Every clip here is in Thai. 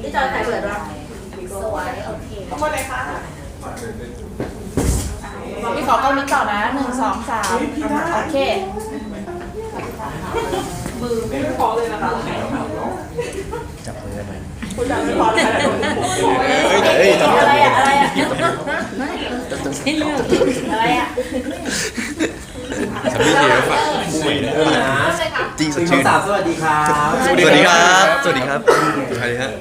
พี่จอยถ่ายเปิดด้วยสวยโอเค ขอบคุณเลยค่ะ พี่ขอกล้องนี้ต่อนะ1 2 3โอเค มือไม่พอเลยนะคะ จับมือได้ไหม คุณจะไม่พอเลยค่ะ เฮ้ยจับ อะไรอะอะไรอะ จับ ใช่เรื่องอะไรอะ สามีเดียวฝากคู่ใหม่นะ จริงส ห ด นึ่งสอ ชื่ ง น สามสวัสดีครับ สวัสดีครับ สวัสดีครับสวัสดีฮะ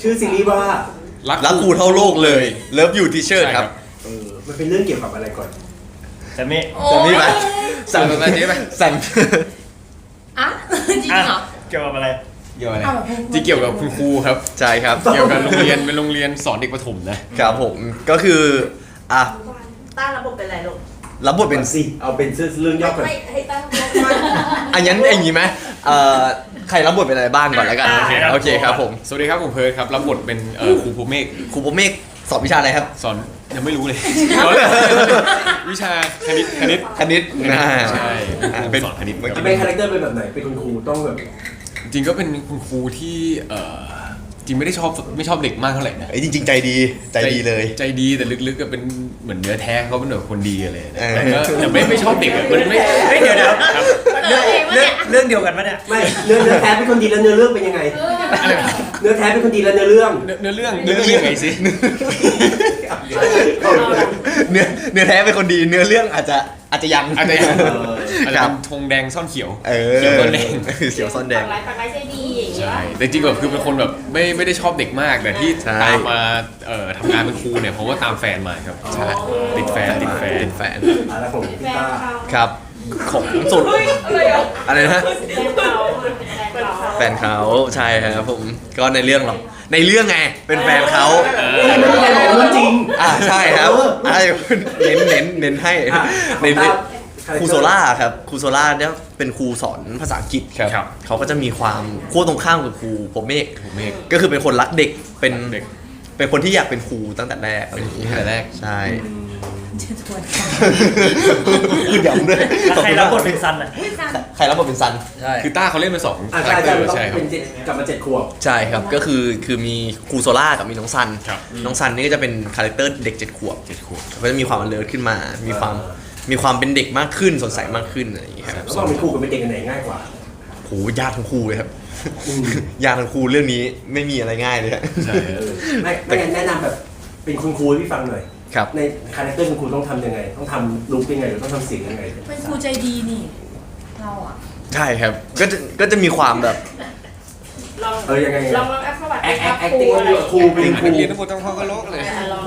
ชื่อซีรีส์ว่า รักครูเท่าโลกเลย เลิฟยูทีเชิร์ครับ มันเป็นเรื่องเกี่ยวกับอะไรก่อน จะไม่ สั่งนี่ไหมสั่งมานี้ไหมสั่ง อ่ะจริงเหรอ เกี่ยวกับอะไร เกี่ยวอะไรที่เกี่ยวกับคุณครูครับ ใช่ครับ เกี่ยวกับโรงเรียนเป็นโรงเรียนสอนเด็กประถมนะครับ ผมก็คืออ่ะ ต้าระบบเป็นอะไรลูก รับบทเป็น สิเอาเป็นเรื่องย่อก่อน ให้ต้าระบบ อันนั้นอย่างนี้ไหมใครรับบทเป็นอะไรบ้างก่อนแล้วกันโอเคครับผม สวัสดีครับผมเพิร์ดครับรับบทเป็นครูภูเมฆ ครูโปเมกสอนวิชาอะไรครับ สอนยังไม่รู้เลย วิชาคณิต คณิตนะ ใช่ เป็น สอนคณิต เมื่อกี้ เป็นคาแรคเตอร์เป็นแบบไหนเป็นคุณครูต้องแบบ จริงก็เป็นคุณครูที่จริงไม่ได้ไม่ชอบเด็กมากเท่าไหร่นะ จริงๆใจดีเลย ใจดีแต่ลึกๆก็เป็นเหมือนเนื้อแท้เขาเป็นแบบคนดีอะไรนะ เออ แต่ไม่ชอบเด็กอะมันไม่ เฮ้ยเดี๋ยว ครับ เรื่องเดียวกันปะเนี่ย ไม่เนื้อแท้เป็นคนดีแล้วเนื้อเรื่องเป็นยังไง อะไรนะ เนื้อแท้เป็นคนดีแล้วเนื้อเรื่อง เนื้อเรื่องยังไงสิ เนื้อแท้เป็นคนดีเนื้อเรื่องอาจจะยัง อาจจะยัง อาจจะ ครั เป็ บ นธงแดงซ่อนเขียว เขียว ซ่ ซ่ อ อน น แด แด ง งเขียวซ่อนแดง ปากร้ายใจดีอย่างเงี้ย ใช่แต่จริงแบบคือเป็นคนแบบไม่ได้ชอบเด็กมากแต่ที่ ใช่ ตามมาทำงานเป็นครูเนี่ยเพราะว่าตามแฟนมาครับใช่ติดแฟน เป็นแฟน แล้วผมพี่ต้า ครับของสุดอะไรนะ แฟนเขาใช่ครับผมก็ในเรื่องหรอกในเรื่องไงเป็นแฟนเขา ไม่ได้บอกเรื่องจริง ใช่ครับเน้นให้ในครูโซล่าครับครูโซล่าเนี่ยเป็นครูสอนภาษาอังกฤษครับเขาก็จะมีความขั้วตรงข้ามกับครูผมเมฆ ผมเมฆ ก็คือเป็นคนรักเด็กเป็น เด็ก เป็นคนที่อยากเป็นครูตั้งแต่แรกอะไรอย่าง ตั้ เงี้ย งแต่แรก ใช่ จะทวน พูดย้ำด้วย ใครรับบทเป็นซันอ่ะ ใครรับบทเป็นซัน ใช่ คือต้าเขาเล่นเป็นสอง อ่า คาแร ใช่ คเต ใช่ อร์ใช่ครับ เป็นกลับมา7 ขวบ ใช่ครับก็คือมีครูโซล่ากับมีน้องซัน ครับ น้องซันนี่ก็จะเป็นคาแรคเตอร์เด็ก7 ขวบ 7 ขวบ ก็จะมีความเลิศขึ้นมา มีความเป็นเด็กมากขึ้นสดใสมากขึ้นอะไรอย่างเงี้ยครับ แล้วก็เป็นครูกับเป็นเด็กกันไหนง่ายกว่า โหยากทั้งคู่เลยครับยากทั้งคู่เรื่องนี้ไม่มีอะไรง่ายเลยฮะ ใช่ครับ ไม่งั้นแนะนำแบบเป็นคุณครูให้พี่ฟังหน่อย ครับ ในคาแรคเตอร์คุณครูต้องทำยังไง ต้องทำลุคยังไงหรือต้องทำเสียงยังไง เป็นครูใจดีนี่เราอ่ะ ใช่ครับก็จะมีความแบบ ลอง ยังไง ลองแอคสวัส แอ ดี ค ครับ แอคติ้งให้ดูครูเป็นครู นักเรียนทั้งหมดต้องเข้ากระโหลกเลย ลอง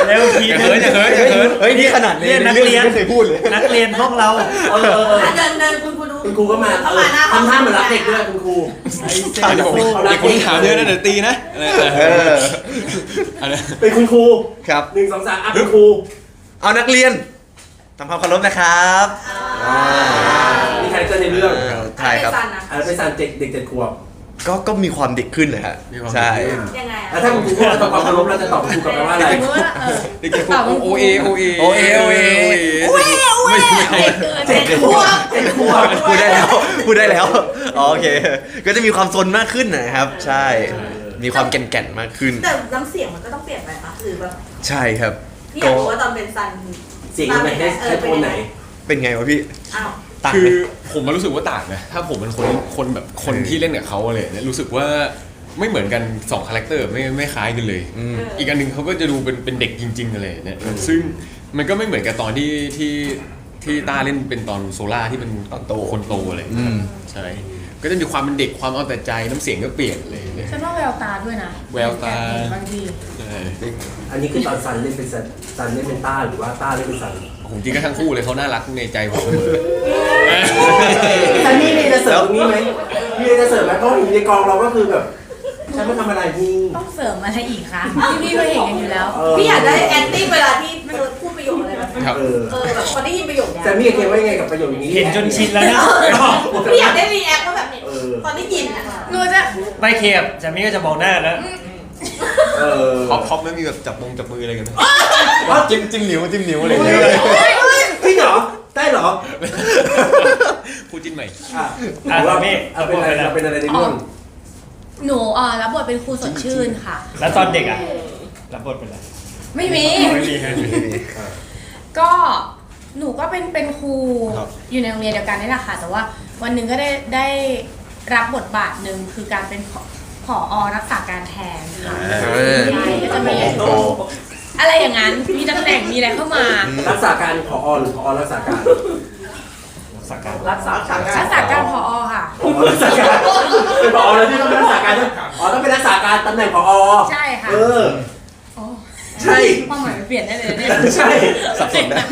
เร็วที อย่าเขินอย่าเขินอย่าเขิน เฮ้ยนี่ขนาดใน เรียนนัก เรื่อง เรียน ไม่เคยพูดเลย นักเรียนห้องเรา เดินคุณครูดู คุณครูก็มาทำท่าเหมือนรักเด็กด้วยคุณครู เดี๋ยวผมเด็กคนที่ถามเยอะนะเดี๋ยวตีนะอะไร อะไร เป็นคุณครู ครับ 1 2 3เป็นครู เอานักเรียนทำความเคารพนะครับ นี่คาแรคเตอร์ในเรื่อง ใช่ครับ อันนั้นเป็นซันเด็ก7 ขวบ ก็มีความเด็กขึ้นเลยฮะใช่ ยังไง แล้วถ้าคุณครูพูดว่าทำความเคารพเราจะตอบคุณครูกลับไปว่าอะไร เด็กพวกโอเอ ไม่ใช่ 7 ขวบ7 ขวบ พูดได้แล้วอ๋อโอเค ก็จะมีความซนมากขึ้นนะครับ ใช่ มีความแก่นๆมากขึ้น แต่น้ำเสียงมันก็ต้องเปลี่ยนไปปะหรือแบบ ใช่ครับ พี่อยากรู้ว่าตอนเป็นซัน เสียงยังไงให้โทนไหน เป็นไงวะพี่ อ้าว ต่าง คื ไหม อผมมารู้สึกว่าต่างนะถ้าผมเป็นคนแบบคนที่เล่นกับเขาอะไรเนี่ยรู้สึกว่าไม่เหมือนกัน2คาแรคเตอร์ไม่คล้ายกันเลย อีกอันหนึงเขาก็จะดูเป็นเด็กจริงๆอะไรเนี่ยซึ่งมันก็ไม่เหมือนกับตอนที่ต้าเล่นเป็นตอนโซล่าที่เป็นตอนโตคนโตอะไรใช่ก็จะมีความเป็นเด็กความเอาแต่ใจน้ำเสียงก็เปลี่ยนเลยเนี่ย ฉันว่าแววตาด้วยนะ แววตา บางที ใช่ อันนี้คือตอนซันเล่นเป็นซันเล่นเป็นต้าหรือว่าต้าเล่นเป็นซัน ผมจริงก็ทั้งคู่เลยเขาน่ารักในใจผมเสมอ ซันนี่มีจะเสริมตรงนี้ไหมมีจะเสริมไหมเพราะอยู่ในกองเราก็คือแบบฉันไม่ทำอะไรพี่ ต้องเสริมอะไรอีกคะพี่ก็เห็นกันอยู่แล้ว พี่อยากได้แอนตี้เวลาที่พูดประโยคอะไรแบบ ครับ แบบคนได้ยินประโยคเนี้ย ซันนี่กับเคว่ายังไงกับประโยคอย่างนี้ เห็นจนชินแล้วนะ พี่อยากได้รีแอคว่าแบบนี้ตอนได้ยินอ่ะหนูจะ ไม่เคบจามี่ก็จะมองหน้าแล้ว ท็อปไม่มีแบบจับมืออะไรกันไหม จิ้มนิ้วอะไรอย่างเงี้ย จริงเหรอได้เหรอ คู่จิ้นใหม่ เอาเป็นอะไรในเรื่อง หนูรับบทเป็นครูสดชื่นค่ะ แล้วตอนเด็กอ่ะรับบทเป็นอะไร ไม่มี ไม่มีครับ ก็หนูก็เป็นครูอยู่ในโรงเรียนเดียวกันนี่แหละค่ะแต่ว่าวันหนึ่งก็ได้รับบทบาทหนึ่งคือการเป็นผอรักษาการแทนค่ะใช่ก็จะมีอะไรอย่างนั้นมีตำแหน่งมีอะไรเข้ามา รักษาการผอหรือผอรักษาการ สักการ รักษาการ รักษาการผอค่ะ ผอรักษาการเป็นผอเลยที่ต้องเป็นรักษาการต้องเป็นรักษาการตำแหน่งผอ ใช่ค่ะ อ๋อใช่ ความหมายมันเปลี่ยนได้เลยเนี่ย ใช่ สับสนนะ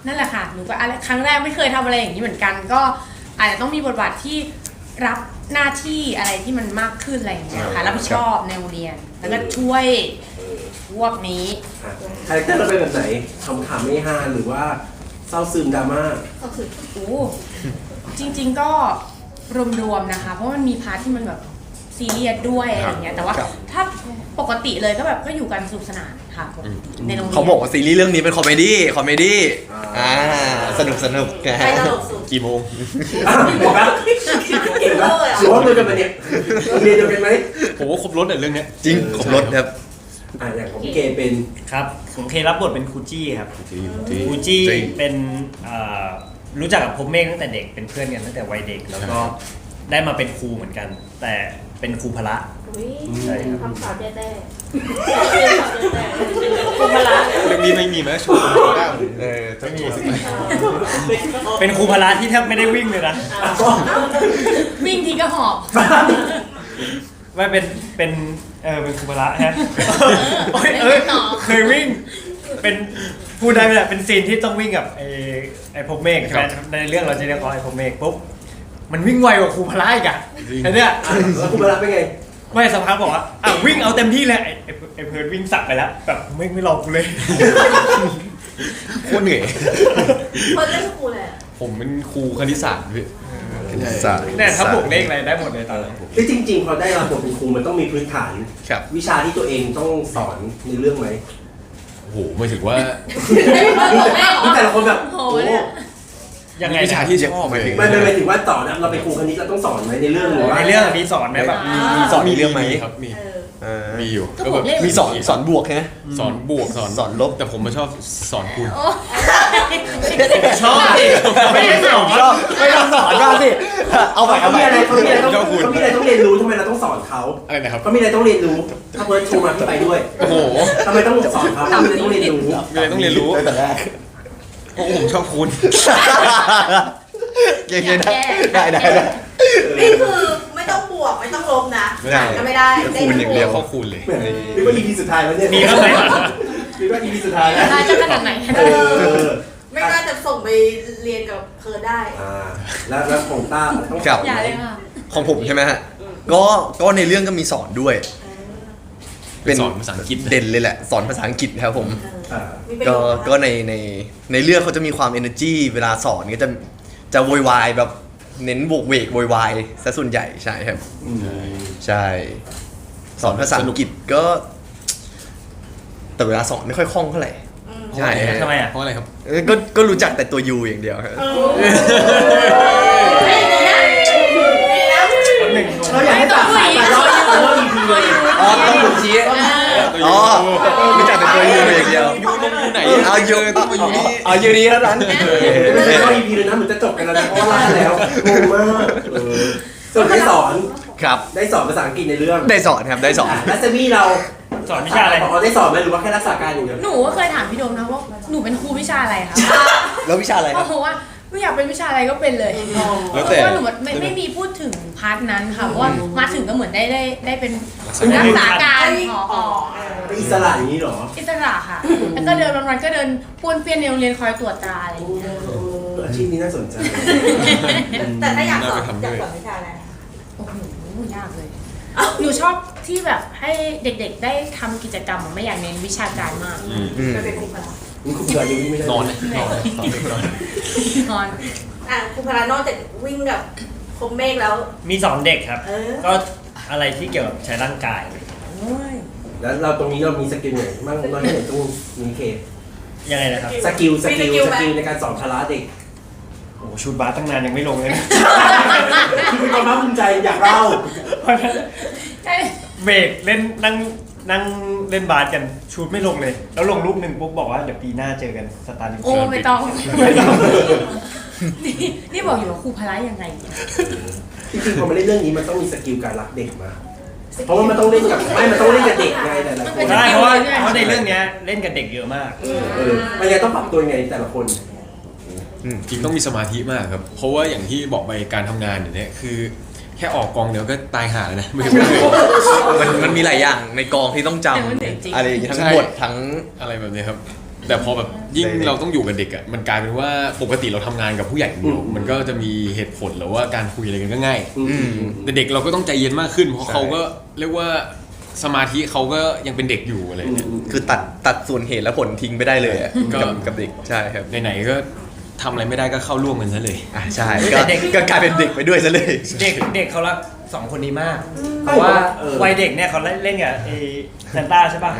นั่นแหละค่ะหนูก็ครั้งแรกไม่เคยทำอะไรอย่างนี้เหมือนกัน ก็อาจจะต้องมีบทบาทที่รับหน้าที่อะไรที่มันมากขึ้นอะไรอย่างเงี้ยค่ะรับผิดชอบในโรงเรียนแล้วก็ช่วยพวกนี้ คาแรคเตอร์เราเป็นแบบไหนขำๆไม่ฮาหรือว่าเศร้าซึมดราม่า โอ้จริงๆก็รวมๆนะคะ เพราะมันมีพาร์ทที่มันแบบซีเรียสด้วยอะไรอย่างเงี้ยแต่ว่าถ้าปกติเลยก็แบบก็อยู่กันสนุกสนานค่ะในโรงเรียน เขาบอกว่าซีรีส์เรื่องนี้เป็นคอมเมดี้สนุกนะ ใคร ฮะ ตลกสุด กี่โมง บอกแล้วเก่งแล้วหรือว่ามือกันมาเนี่ยเรียนเดียวกันไหม ผมว่าครบรถเรื่องเนี้ย จริงครบรถครับ อย่างของเกเป็น ครับผมเครับบทเป็นครูจี้ครับ จริง ครูจี้เป็นรู้จักกับผมเมฆตั้งแต่เด็กเป็นเพื่อนกันตั้งแต่วัยเด็ก แล้วก็ได้มาเป็นครูเหมือนกัน แต่เป็นครูพละ ใช่ครับ คำสาปแย่ๆคุณมาละ เรื่องนี้ไม่มีไหมโชว์ได้ไม่มี เป็นครูพละที่แทบไม่ได้วิ่งเลยนะ วิ่งทีก็หอบ ว่าเป็นครูพละฮะ เอ้ยหนอ เคยวิ่งเป็นพูดได้ไหมล่ะเป็นซีนที่ต้องวิ่งกับไอ้พบเมฆใช่ไหมในเรื่องเราจะเรียกเขาไอ้พบเมฆปุ๊บมันวิ่งไวกว่าครูพละอีกอะไอ้เนี่ย แล้วคุณมารับเป็นไง ไม่สักพักบอกว่าวิ่งเอาเต็มที่เลยไอ้เพิร์ดวิ่งสับไปแล้วแบบไม่รอกูเลย โคตรเหนื่อย คนเล่นครูเลย ผมเป็นครูคณิตศาสตร์พี่ เนี่ยถ้าบวกเลขอะไรได้หมดเลยตอนนั้น ที่จริงๆพอได้รับบทเป็นครูมันต้องมีพื้นฐาน ครับ วิชาที่ตัวเองต้องสอนในเรื่องไหม โอ้โหไม่ถึงว่า นี่แต่ละคนแบบ โห โอ้ เนี่ย ยังไง วิชาที่ชอบเลย ไม่ถึงว่าสอนนะเราเป็นครูคณิตเราต้องสอนไหมในเรื่องหรือว่า ในเรื่องมีสอนไหมแบบ มีสอนมีเรื่องไหม ครับมี เออ มีอยู่ ก็บอกเลข มีสอนบวกใช่ไหม สอนบวกสอนลบแต่ผมมาชอบสอนคูณ โอ้ ชอบดิไม่ได้สอน ชอบไม่ต้องสอนบ้างสิเอาไป เขามีอะไรต้องเรียนรู้ทำไมเราต้องสอนเขา อะไรนะครับ เขามีอะไรต้องเรียนรู้ถ้าเพิร์ดชมาที่ไปด้วย โอ้โห ทำไมต้องสอนเขาทำไมต้องเรียนรู้ มีอะไรต้องเรียนรู้ ตั้งแต่แรก เพราะผมชอบคูณ ยังไงได้ นี่คือไม่ต้องบวกไม่ต้องลบนะ ไม่ได้ ก็ไม่ได้ คูณอย่างเดียว ข้อคูณเลย นี่ว่า EP สุดท้ายแล้วเนี่ย มีบ้างไหม นี่ว่า EP สุดท้ายแล้ว ได้จะขนาดไหน ไม่น่าจะส่งไปเรียนกับเพิร์ดได้ แล้วของต้าต้อง ครับ อย่าเลยค่ะ ของผมใช่ไหมฮะก็ในเรื่องก็มีสอนด้วย สอนภาษาอังกฤษ เด่นเลยแหละ สอนภาษาอังกฤษครับผม มีประ ก็ โยชน์ ก็ในเรื่องเขาจะมีความ energy เวลาสอนก็จะโวยวายแบบเน้นบวกเวกโวยวายซะส่วนใหญ่ใช่ครับ ใช่ สอนภาษาอังกฤษก็ แต่เวลาสอนไม่ค่อยคล่องเท่าไหร่ใช่ ทำไมอ่ะ เพราะอะไรครับ ก็รู้จักแต่ตัว U อย่างเดียวครับ หนึ่ง เราอยากให้ตัดสายไปรอบ EP เลย อ๋อต้องผมชี้อ๋อรู้จักแต่ตัว U อย่างเดียว ยูนมอยู่ไหน เอายู ต้องมาอยู่นี่ เอายูนี้เท่านั้น ไม่ใช่รอบ EP เลยนะเหมือนจะจบกันแล้วนะเพราะว่าแล้วงงมากส่วนได้สอน ครับ ได้สอนภาษาอังกฤษในเรื่อง ได้สอนครับได้สอน แล้วเซมี่เรา สอนวิชาอะไร พอได้สอนไหมหรือว่าแค่รักษาการอย่างเดียว หนูก็เคยถามพี่โดมนะว่าหนูเป็นครูวิชาอะไรคะ แล้ววิชาอะไรครับ เพราะว่าไม่อยากเป็นวิชาอะไรก็เป็นเลย แล้ว เพ แต่ ราะว่าหนูไม่มีพูดถึงพาร์ทนั้นค่ะเพราะว่ามาถึงก็เหมือนได้เป็นรักษาการผอ เป็นอิสระอย่างนี้เหรอ อิสระค่ะ แล้วก็เดินวันๆก็เดินป้วนเปี้ยนในโรงเรียนคอยตรวจตราอะไรอย่างเงี้ย อาชีพนี้น่าสนใจ แต่ถ้าอยากสอน น่าไปทำด้วย อยากสอนวิชาอะไร โอ้โหยากเลย หนูชอบที่แบบให้เด็กๆได้ทำกิจกรรมไม่อยากเน้นวิชาการมาก ไปเป็นครูพละ คุณครูบาอยู่นี่ไม่ได้ นอนเลยนอนเลยนอน นอน ครูพละนอกจากวิ่งกับคมเมฆแล้ว มีสอนเด็กครับ เออ ก็อะไรที่เกี่ยวกับใช้ร่างกาย แล้วเราตรงนี้เรามีสกิลไหนมั่งน้อยแค่ไหนต้องมีเค ยังไงนะครับ สกิลในการสอนพละเด็ก โอ้ชุดบาสตั้งนานยังไม่ลงเลยนะ ที่มีความภาคภูมิใจอยากเล่า ใช่ เบรกเล่นนั่งเล่นบาสกันชูดไม่ลงเลย แล้วลงรูปหนึ่งปุ๊บบอกว่าเดี๋ยวปีหน้าเจอกันสตาร์ลิง โอ้ไม่ต้องนี่บอกอยู่ว่าครูพละยังไง จริงๆพอมาเล่นเรื่องนี้มันต้องมีสกิลการรักเด็กมาเพราะว่ามันต้องเล่นกับมันต้องเล่นกับเด็กไงแต่ละคน ใช่เพราะว่าในเรื่องเนี้ยเล่นกับเด็กเยอะมาก มันยังต้องปรับตัวยังไงแต่ละคน จริงต้องมีสมาธิมากครับ เพราะว่าอย่างที่บอกไปการทำงานอย่างเนี้ยคือแค่ออกกองเดียวก็ตายห่าแล้วนะไม่ใช่ มันมีหลายอย่างในกองที่ต้องจ แต่มันเด็กจริง ำอะไรอย่างเงี้ยทั้ง ใช่ บททั้ง อะไรแบบนี้ครับ แต่พอแบบยิ่ง เด็กๆ เราต้องอยู่กับเด็กอ่ะมันกลายเป็นว่าปกติเราทำงานกับผู้ใหญ่อย่างเดียวมันก็จะมีเหตุผลหรือว่าการคุยอะไรกันก็ง่าย แต่เด็กเราก็ต้องใจเย็นมากขึ้น เพราะ ใช่ เขาก็เรียกว่าสมาธิเขาก็ยังเป็นเด็กอยู่อะไรเนี่ย คือตัดส่วนเหตุและผลทิ้งไปได้เลยอะ ก็ กับเด็กใช่ครับ ไหนๆก็ทำอะไรไม่ได้ก็เข้าร่วมกันซะเลย ใช่ก็กลายเป็นเด็กไปด้วยซะเลย เด็กเขารักสองคนนี้มาก เพราะว่าวัยเด็กเนี่ยเขาเล่นกับไอ้แซนต้าใช่ป่ะ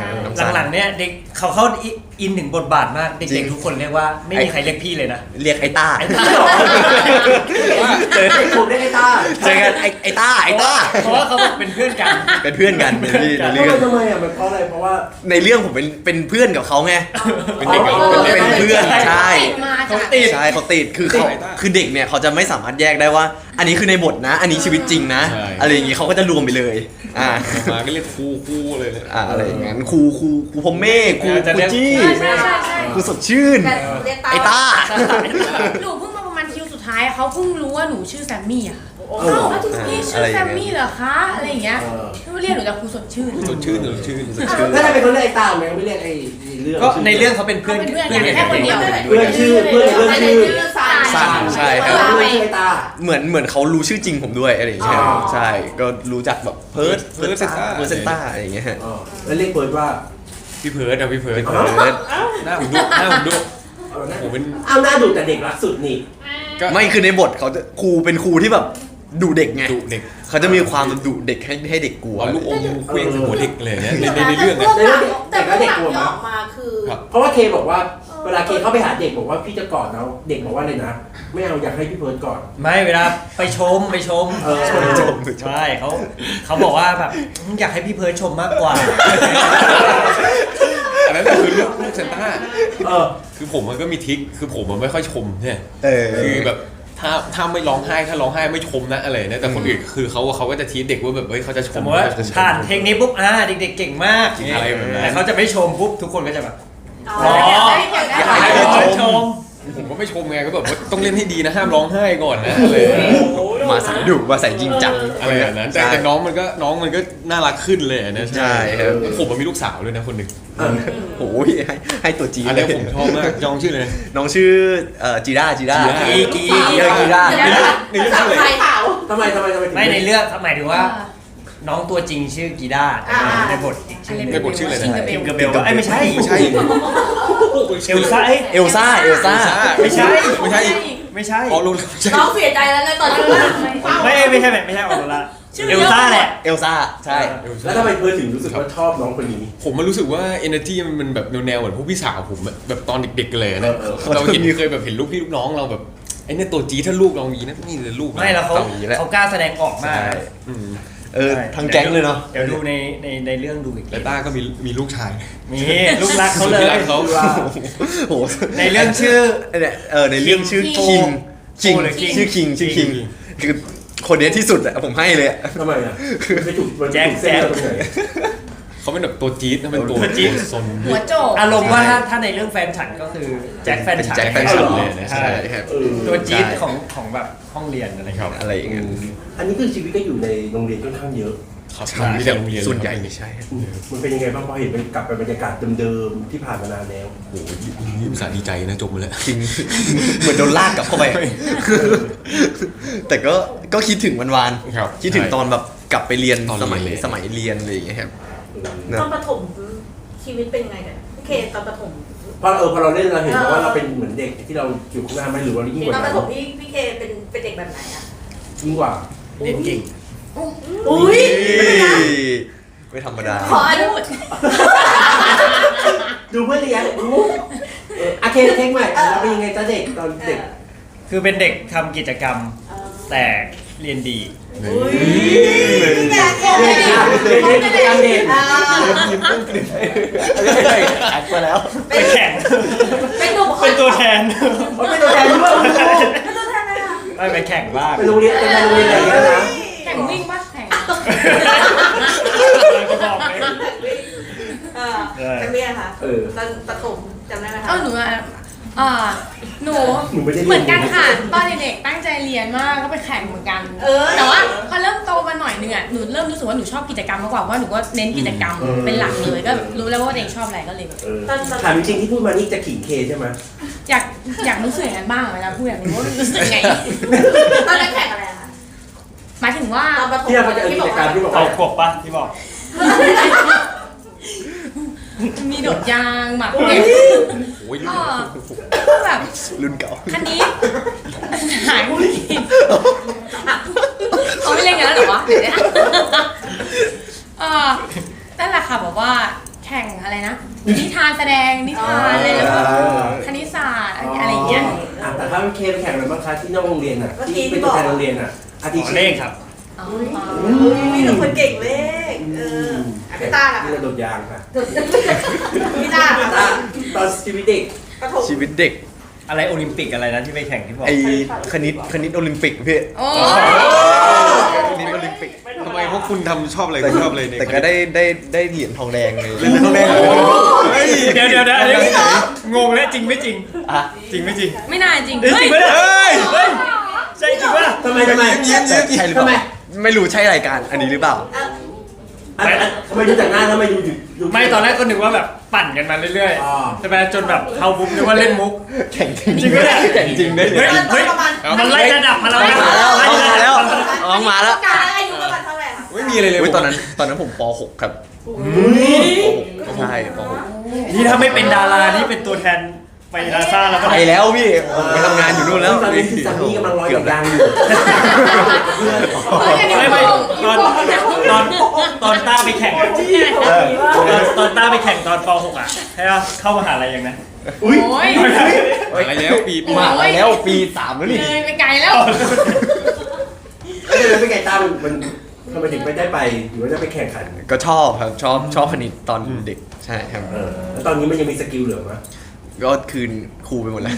หลังๆเนี่ยเด็กเขาอินถึงบทบาทมาก จริ เด็ก ง ๆทุกคนเรียกว่าไม่มีใครเรียกพี่เลยนะ เรียกไอ้ต้า ไอ้ต้า เจอเด็กผมได้ไอ้ตา เจอกันไอ้ต้า เพราะว่าเขาเป็นเพื่อนกัน เป็นเพื่อนกันในเรื่อง ทำไมอ่ะมันเพราะอะไรเพราะว่า ในเรื่องผมเป็นเพื่อนกับเขาไง เป็นเด็กกับ เป็นเพื่อนใช่ ติดมาจาก ใช่เขาติดคือเด็กเนี่ยเขาจะไม่สามารถแยกได้ว่า อันนี้คือในบทนะ อันนี้ชีวิตจริงนะ อะไรอย่างงี้เขาก็จะรวมไปเลยมาก็เรียกคู่เลยเลย อะไรอย่างงั้นครูพรหมเมฆครู จะเรียก จี้ ใช่ใช่ใช่ ครูสดชื่น แต่เรียก ไอ้ต้า หนูเพิ่งมาประมาณคิวสุดท้ายเขาเพิ่งรู้ว่าหนูชื่อแซมมี่อะ โอ้ อ้าว จริง พี่ชื่อแซมมี่เหรอคะอะไรอย่างเงี้ยเขาเรียกหนูจากครูสดชื่น สดชื่น แล้วทำไมเขาเรียกไอ้ตาไหมไม่เรียกไอ้เรื่อง ก็ในเรื่องเขาเป็นเพื่อน เขาเป็นเพื่อนกันแค่คนเดียว เพื่อนชื่อเพื่อนเรื่องชื่อ สั่นใช่ครับ เรื่องชื่อไอ้ตา เหมือนเขารู้ชื่อจริงผมด้วยอะไรอย่างเงี้ย อ๋อ ใช่ก็รู้จักแบบเพิร์ดเซนต้าอะไรอย่างเงี้ย แล้วเรียกเปิดว่า พี่เพิร์ดอะพี่เพิร์ด เพิร์ด หน้าผมดุผมเป็น เอาหน้าดูแต่เด็กรักสุดนี่ ก็ ไม่คือในบทเขาจะครูเป็นครูที่แบบดุเด็กไง ดุเด็ก เขาจะมีความดุเด็กให้เด็กกลัว เอาลูกอมเคว้งใส่หัวเด็กเลยเนี่ยในเรื่องนะ แต่พวกหลังที่ออกมาคือ ครับ เพราะว่าเคบอกว่าเวลาเคเข้าไปหาเด็กบอกว่าพี่จะกอดแล้วเด็กบอกว่าอะไรนะไม่เอาอยากให้พี่เพิร์ดกอด ไม่เวลาไปชม ใช่เขาบอกว่าแบบอยากให้พี่เพิร์ดชมมากกว่า อันนั้นคือลูกเซนต้า เออ คือผมมันก็มีทริคคือผมมันไม่ค่อยชมเนี่ย คือ แบบถ้าไม่ร้องไห้ถ้าร้องไห้ไม่ชมนะอะไรเนี่ยแต่คนอื่นคือเขาก็จะทีเด็กว่าแบบเฮ้ยเขาจะช สม ม มติว่าผ่านเทคนิคปุ๊บเด็กๆเก่งมาก อะไรแบบนั้น แต่เขาจะไม่ชมปุ๊บทุกคนก็จะแบบ อยากได้ ชม ผมก็ไม่ชมไงก็แบบว่าต้องเล่นให้ดีนะห้ามร้องไห้ก่อนนะอะไร มาใส่ดุมาใส่จริงจัง อะไรแบบนั้นแต่น้องมันก็น่ารักขึ้นเลยนะ ใช่ครับ ผมมันมีลูกสาวด้วยนะคนหนึ่ง โอ้ยให้ตัวจี อันนี้ผมชอบมากน้องชื่ออะไร น้องชื่อจีด้า กี กีด้า ในเรื่องชื่อใครขาว ทำไมถึง ไม่ในเรื่องหมายถึงว่า น้องตัวจริงชื่อกีด้าในบทอีกชื่อ ในบทชื่ออะไรนะ ทิงเกอร์เบลไม่ใช่ ไม่ใช่ เอลซ่า เอลซ่า ไม่ใช่ ไม่ใช่ ไม่ใช่ อ๋อรู้แล้วใช่ น้องเสียใจแล้วนะตอนนี้ ไม่ใช่ออโรราเอลซ่าแหละ เอลซ่าใช่ แล้วทำไมเพิร์ดถึงรู้สึกว่าชอบน้องคนนี้ ผมมันรู้สึกว่า energy มันแบบแนวเหมือนพวกพี่สาวผมแบบตอนเด็กๆเลยนะ เออ เราเคยแบบเห็นลูกพี่ลูกน้องเราแบบไอ้เนี่ยตัวจี๊ดถ้าลูกเรามีนะนี่เลยลูก ไม่แล้วเขา ต้องอย่างนี้แหละ กล้าแสดงออกมาก ใช่ อืม ทั้งแก๊งเลยเนาะ เดี๋ยวดูในเรื่องดูอีก และต้าก็มีลูกชาย มีลูกรักเขาเลย สุดที่รักเขา โอ้โห ในเรื่องชื่อ เนี่ยในเรื่องชื่อ คิง คิง หรือคิง ชื่อคิงคือคนเนี้ยที่สุดอะผมให้เลยอะ ทำไมอ่ะไม่ถูกมัน แจ็ค ถูกเส้นเราตรงไหน เขาเป็นแบบตัวจี๊ดนะเป็นตัว จี๊ด ซน หัวโจก อารมณ์ว่าถ้าในเรื่องแฟนฉันก็คือแจ็คแฟนฉัน แจ็คแฟนฉันเลยนะ ใช่ ใช่ครับ ตัวจี๊ดของแบบห้องเรียนอะไรอย่างเงี้ย อะไรอย่างเงี้ย อันนี้คือชีวิตก็อยู่ในโรงเรียนค่อนข้างเยอะ ครับมีแต่โรงเรียน ส่วนใหญ่ไม่ใช่ มันเป็นยังไงบ้างพอเห็นมันกลับไปบรรยากาศเดิมๆที่ผ่านมานานแล้ว โอ้โหนี่ภาษาดีใจนะจบมาแล้ว จริง เหมือนโดนลากกลับเข้าไป แต่ก็คิดถึงวัน ครับ คิดถึงตอนแบบกลับไปเรียน ตอน สมัย เรียน สมัยเรียนอะไรอย่างเงี้ยครับ เนอะ ตอนประถมชีวิตเป็นยังไงกันพี่เคตอนประถม พอเราเล่นเราเห็นว่าเราเป็นเหมือนเด็กที่เราอยู่ข้างหน้าไหมหรือว่ายิ่งกว่า ตอนป นั้ ระ น ถมพี่เคเป็นเด็กแบบไหนอะ ยิ่งกว่า เรียนเก่ง อุ้ย ไม่ธรรมดา ขออนุญ ดูเพื่อนเลี้ยงอาเคเทคใหม่เราเป็นยังไงจ้าเด็กตอนเด็ก คือเป็นเด็กทำกิจกรรมแต่เรียนดี อุ้ยนี่ไง กิจกรรมเด่น แอดไปแล้ว ไปแข่ง เป็นหนุ่มค เป็น นตัวแทน เป็นตัวแทนด้วย เป็นตัวแทนอะไรคะ ไม่ไปแข่งบ้าง เป็นโรงเรียนอะไรอย่างเงี้ยนะ แข่งวิ่งปะแข่ง ก็บอกเลย จำได้ไหมคะตอนประถมจำได้ไหมคะ หนูหนู หนูไม่ได้ เหมือนกันค่ะ ตอนเด็กๆตั้งใจเรียนมากก็ไปแข่งเหมือนกัน แต่ว่าพอเริ่มโตมาหน่อยนึงอ่ะหนูเริ่มรู้สึกว่าหนูชอบกิจกรรมมากกว่าว่าหนูก็เน้นกิจกรรมเป็นหลักเลยก็รู้แล้วว่าตัวเองชอบอะไรก็เลยแบบ ถามจริงที่พูดมานี่จะขิงเคใช่ไหม อยากรู้สึกอย่างนั้นบ้างเวลาพูดอย่างนี้ว่ารู้สึกไง ตอนนั้นแข่งอะไรคะ หมายถึงว่า ตอนประถม ที่เราจะกิจกรรมที่บอก เอา ว่า กบปะที่บอก มีโดดยางหมากเก็บ โอ้ย ก็แบบ รุ่นเก่า คันนี้หายไปเขาไม่เล่นกันแล้วเหรอวะเดี๋ยวนะนั่นแหละค่ะแบบว่าแข่งอะไรนะนิทานแสดงนิทานอะไรแล้วก็คณิตศาสตร์อะไรอย่างเงี้ย แต่ถ้าเคไปแข่งอะไรบ้างคะที่นอกโรงเรียนอ่ะที่เป็นตัวแทนโรงเรียนอ่ะอาทิ เลขครับ มีหนุ่มคนเก่งเลขพี่ตาล่ะ ที่เราโดดยางค่ะ พี่ตา ตอนชีวิตเด็ก ประถม ชีวิตเด็ก อะไรโอลิมปิกอะไรนะที่ไปแข่งที่บอก ไอคณิตโอลิมปิกพี่ โอ้ คณิตโอลิมปิก ทำไมพวกคุณทำชอบอะไรชอบเลยเนี่ย แต่ก็ได้เหรียญทองแดงเลย เล่นทองแดงเหรอ เดี๋ยวงงแล้วจริงไม่จริงจริงไม่จริง ไม่น่าจริง จริงไหมเนี่ยใช่จริงป่ะ ทำไม ใช่หรือเปล่าไม่รู้ใช่รายการอันนี้หรือเปล่า ทำไมดูจากหน้าแล้วไม่ดู ไม่ตอนแรกก็นึกว่าแบบปั่นกันมาเรื่อยๆใช่ไหมจนแบบเข้ามุกนึกว่าเล่นมุก แข่งจริง จริงปะเนี่ย แข่งจริงได้เลย เฮ้ยมันไล่ระดับมาแล้วนะ มาแล้วออกมาแล้ว การอายุประมาณเท่าไหร่คะ ไม่มีอะไรเลย ตอนนั้นผมป .6 ครับป .6 ใช่ป .6 นี่ถ้าไม่เป็นดารานี่เป็นตัวแทนไปลาซ่าแล้วก็ ไปแล้วพี่ผมไปทำงานอยู่นู่นแล้ว ตอนนี้คือซัมมี่กำลังร้อยกับยางอยู่ ไม่ตอนต้าไปแข่งตอนต้าไปแข่งตอนป .6 อ่ะใช่ป่ะเข้ามหาลัยยังนะ โอ้ย อะไรแล้วปี มาแล้วปี 3 แล้วนี่ เลยไปไกลแล้ว แล้วเป็นไงตามันทำไมถึงไม่ได้ไปหรือว่าจะไปแข่งขัน ก็ชอบครับชอบคณิตตอนเด็กใช่ครับ แล้วตอนนี้มันยังมีสกิลเหลือไหม ก็คืนครูไปหมดแล้ว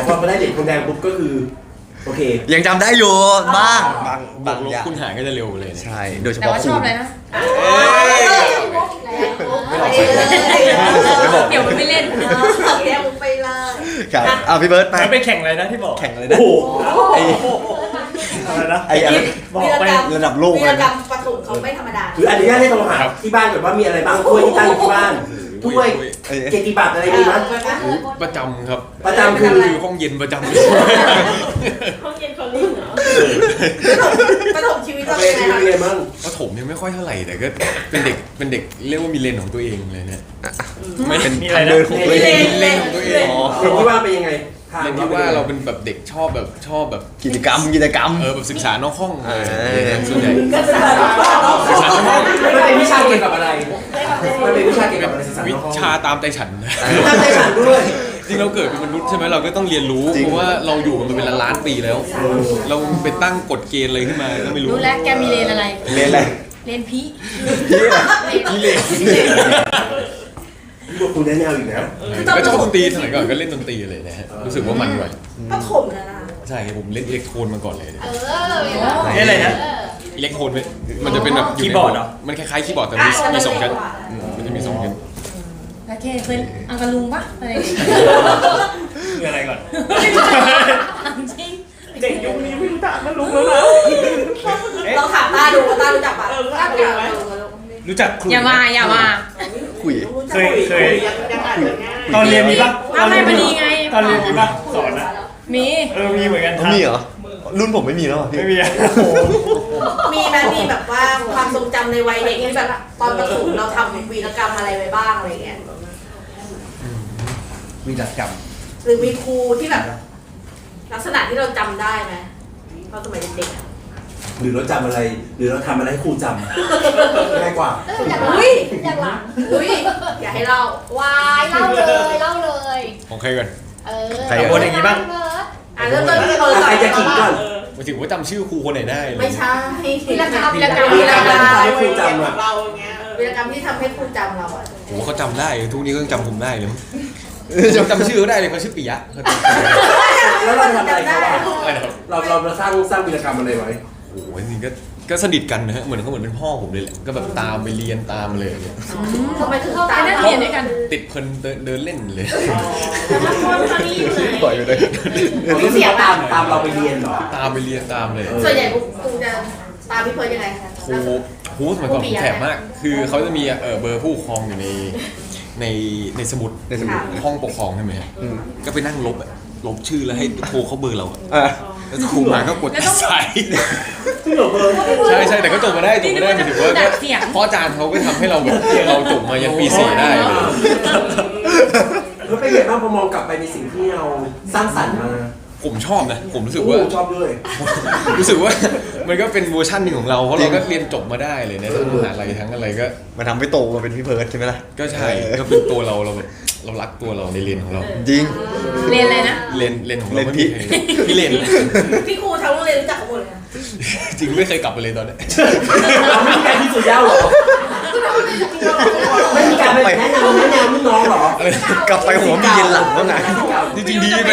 พอได้เด็กคนแดงปุ๊บก็คือโอเค ยังจำได้อยู่บ้าง บา บาง ง ล อย่าง คุณหายก็จะเร็วเลย ใช่โดยเฉ แต่ พาะ ว่า ค ช รู อบเลยนะ เดี๋ยวมันไม่เล่น เดี๋ยวไปเลย ครับพี่เบิร์ดไป แล้วไปแข่งอะไรนะที่บอก แข่งเลยนะไอ อะไรนะ ไออะไร บอกไป ระดับโลก วี เล ร ย กรร นะ มประถมเขาไม่ธรรมดา หรืออนุญาตให้โทรหาที่บ้านก่อนว่ามีอะไรบ้างถ้วยที่ตั้งอยู่ที่บ้านถ้วยเกียรติบัตรอะไรมีมั้ย ประจำครับ ประจำคือ ห้องเย็นประจำ ห้องเย็นเขาลิ่งเหรอประถมชีวิตเรา เรี เป็ ย น น ไง ที่ คะ เรียนมั้ง ประถมยังไม่ค่อยเท่าไหร่แต่ก็เป็นเด็กเรียกว่ามีเลนของตัวเองเลยเนี่ย เป็น มีอะไร ทาง นะ เดินของตัวเอง เลนของตัวเอง เรียนที่ว่าเป็นยังไง เลนที่ว่าเราเป็นแบบเด็กชอบแบบ กิจกรรม แบบศึกษานอกห้องส่วนใหญ่ มันเป็นวิชาเกี่ยวกับอะไรมันเป็นวิชาเกี่ยวกับอะไรศึกษา วิชาตามใจฉัน ตั้งใจฉันด้วย จริงเราเกิดเป็นมนุษย์ใช่ไหมเราก็ต้องเรียนรู้เพราะว่าเราอยู่กันมาเป็นล้านปีแล้ว เราไปตั้งกฎเกณฑ์อะไรขึ้นมาก็ไม่รู้ รู้แล้วแกมีเลนอะไร เรียนอะไร เลนพี กิเลส พวกคุณได้แนวอีกนะ ก็ชอบดนตรีสมัยก่อนก็เล่นดนตรีเลยนะฮะรู้สึกว่ามันกว่า ประถมนะนะ ใช่ผมเล่นอิเล็กโทรนมาก่อนเลย นี่อะไรนะ อิเล็กโทรนมันจะเป็นแบบ คีย์บอร์ดเหรอ มันคล้ายๆคีย์บอร์ดแต่มีสองชั้นมันจะมี2ชั้น แล้วเคยเป็นอังกะลุงปะอะไรเด็ก คืออะไรก่อน จริง เด็กยุคนี้ไม่รู้จักนะลุงแล้วนะ เราถามตาดูว่าตารู้จักปะตารู้จักไหม รู้จักครู อย่ามา คุย เคยตอนเรียนมีปะ ทำไมมันดีไง ตอนเรียนมีปะสอนอะ มี มีเหมือนกัน มีเหรอ รุ่นผมไม่มีแล้วพี่ ไม่มีอะ มีไหมมีแบบว่าความทรงจำในวัยเด็กที่แบบตอนประถมเราทำวีรกรรมอะไรไว้บ้างอะไรเงี้ย มีจักรรม หรือมีครูที่แบบ ลักษณะที่เราจำได้ไหมตอนสมัยเด็กๆอะ หรือเราจำอะไร หรือเราทำอะไรให้ครูจำง่ายกว่า อุ้ยอย่างหลังอุ้ยอย่าให้เล่าว ายเล่าเลย ของใครก่อน เออ ใคร โอนอย่างงี้บ้าง อ่ะเริ่มต้นที่เปิดก่อน ใครจะขิงก่อน หมายถึงว่าจำชื่อครูคนไหนได้เลย ไม่ใช่ วีรกรรม วีรกรรมที่ทำให้ครูจำอะ เราอย่างเงี้ยวีรกรรมที่ทำให้ครูจำเราอ่ะ โอ้เขาจำได้ทุกนี้ก็ยังจำผมได้เลยมั้งจำชื่อเขาได้เลยเขาชื่อปิยะ แล้วเราทำอะไรเขาอะ อะไรนะครับ เราสร้างวีรกรรมอะไรไว้ โอ้ยนี่ก็สนิทกันนะฮะเหมือนเขาเหมือนเป็นพ่อผมเลยแหละก็แบบตามไปเรียนตามเลยเนี่ย ทำไมถึง เข้าไป ตาม นั่งเรียนด้วยกัน ติดเพลินเดินเล่นเลย ปล่อยไปเลย ก็คือเขาตามเราไปเรียนเหรอ ตามไปเรียนตามเลย ส่วนใหญ่ครูจะตามพี่เพิร์ดยังไงคะ ครูสมัยก่อนผมแสบมาก คือเขาจะมีเบอร์ผู้ปกครองอยู่ในสมุด ในสมุด ห้องปกครองใช่ไหมฮะก็ไปนั่งลบชื่อแล้วให้โทรเข้าเบอร์เราอะ อ่ะ แล้วครูมาก็กดใส่ ที่เหลือเบอร์ ใช่แต่ก็จบมาได้หมายถึงว่า ดัดเสียง เพราะอาจารย์เขาก็ทำให้เราแบบเราจบมายันปี4ได้เลย แล้วเป็นไงบ้างพอมองกลับไปในสิ่งที่เราสร้างสรรค์มา ผมชอบนะผมรู้สึก โอ้ ว่า ชอบด้วย รู้สึกว่ามันก็เป็นเวอร์ชันหนึ่งของเราเพราะเราก็เรียนจบมาได้เลยนะทั้งมหาลัยทั้งอะไรก็ มันทำให้โตมาเป็นพี่เพิร์ดใช่ไหมล่ะ ก็ใช่ก็เป็นตัวเราแบบเรารักตัวเราในเรียนของเรา จริง เรียนอะไรนะ เรียนของเรา เรียน ไม่ พี่ มีใครพี่เรียน พี่ครูทั้งโรงเรียนรู้จักเขาหมดเลยนะ จริงไม่เคยกลับไปเลยตอนนี้ เราไม่มีการพิสูจน์ยาวหรอไม่มีการไปแนะนำรุ่นน้องหรอก ลับไปหัวมีเย็นหลังว่าไง จริงๆดีเ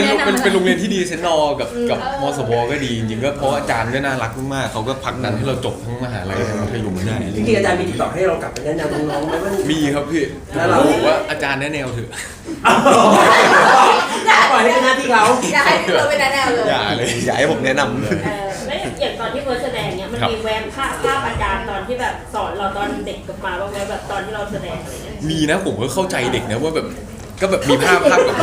ป็นโรงเรียนที่ดีเซนนอกับมสวก็ดีจริงๆก็เพราะอาจารย์ก็น่ารักมากๆเขาก็ผลักดันให้เราจบทั้งมหาลัยทั้งมัธยมได้ จริงๆอาจารย์มีติดต่อให้เรากลับไปแนะนำน้องๆไหมว่า มีครับพี่ แล้วเรา บอกว่าอาจารย์แนะแนวเถอะ ปล่อยให้เป็นหน้าที่เขา อยากให้พี่เพิร์ดเป็นแนวเลย อย่าเลย อยากให้ผมแนะนำ แล้วอย่างตอนที่เฟิร์สแสดงเนี่ยมันมีแวมภาพอาจารย์ตอนที่แบบสอนเราตอนเด็กกลับมาบ้างไหมแบบตอนที่เราแสดงอะไรเงี้ย มีนะผมก็เข้าใจเด็กนะว่าแบบก็แบบมีภาพกลับมา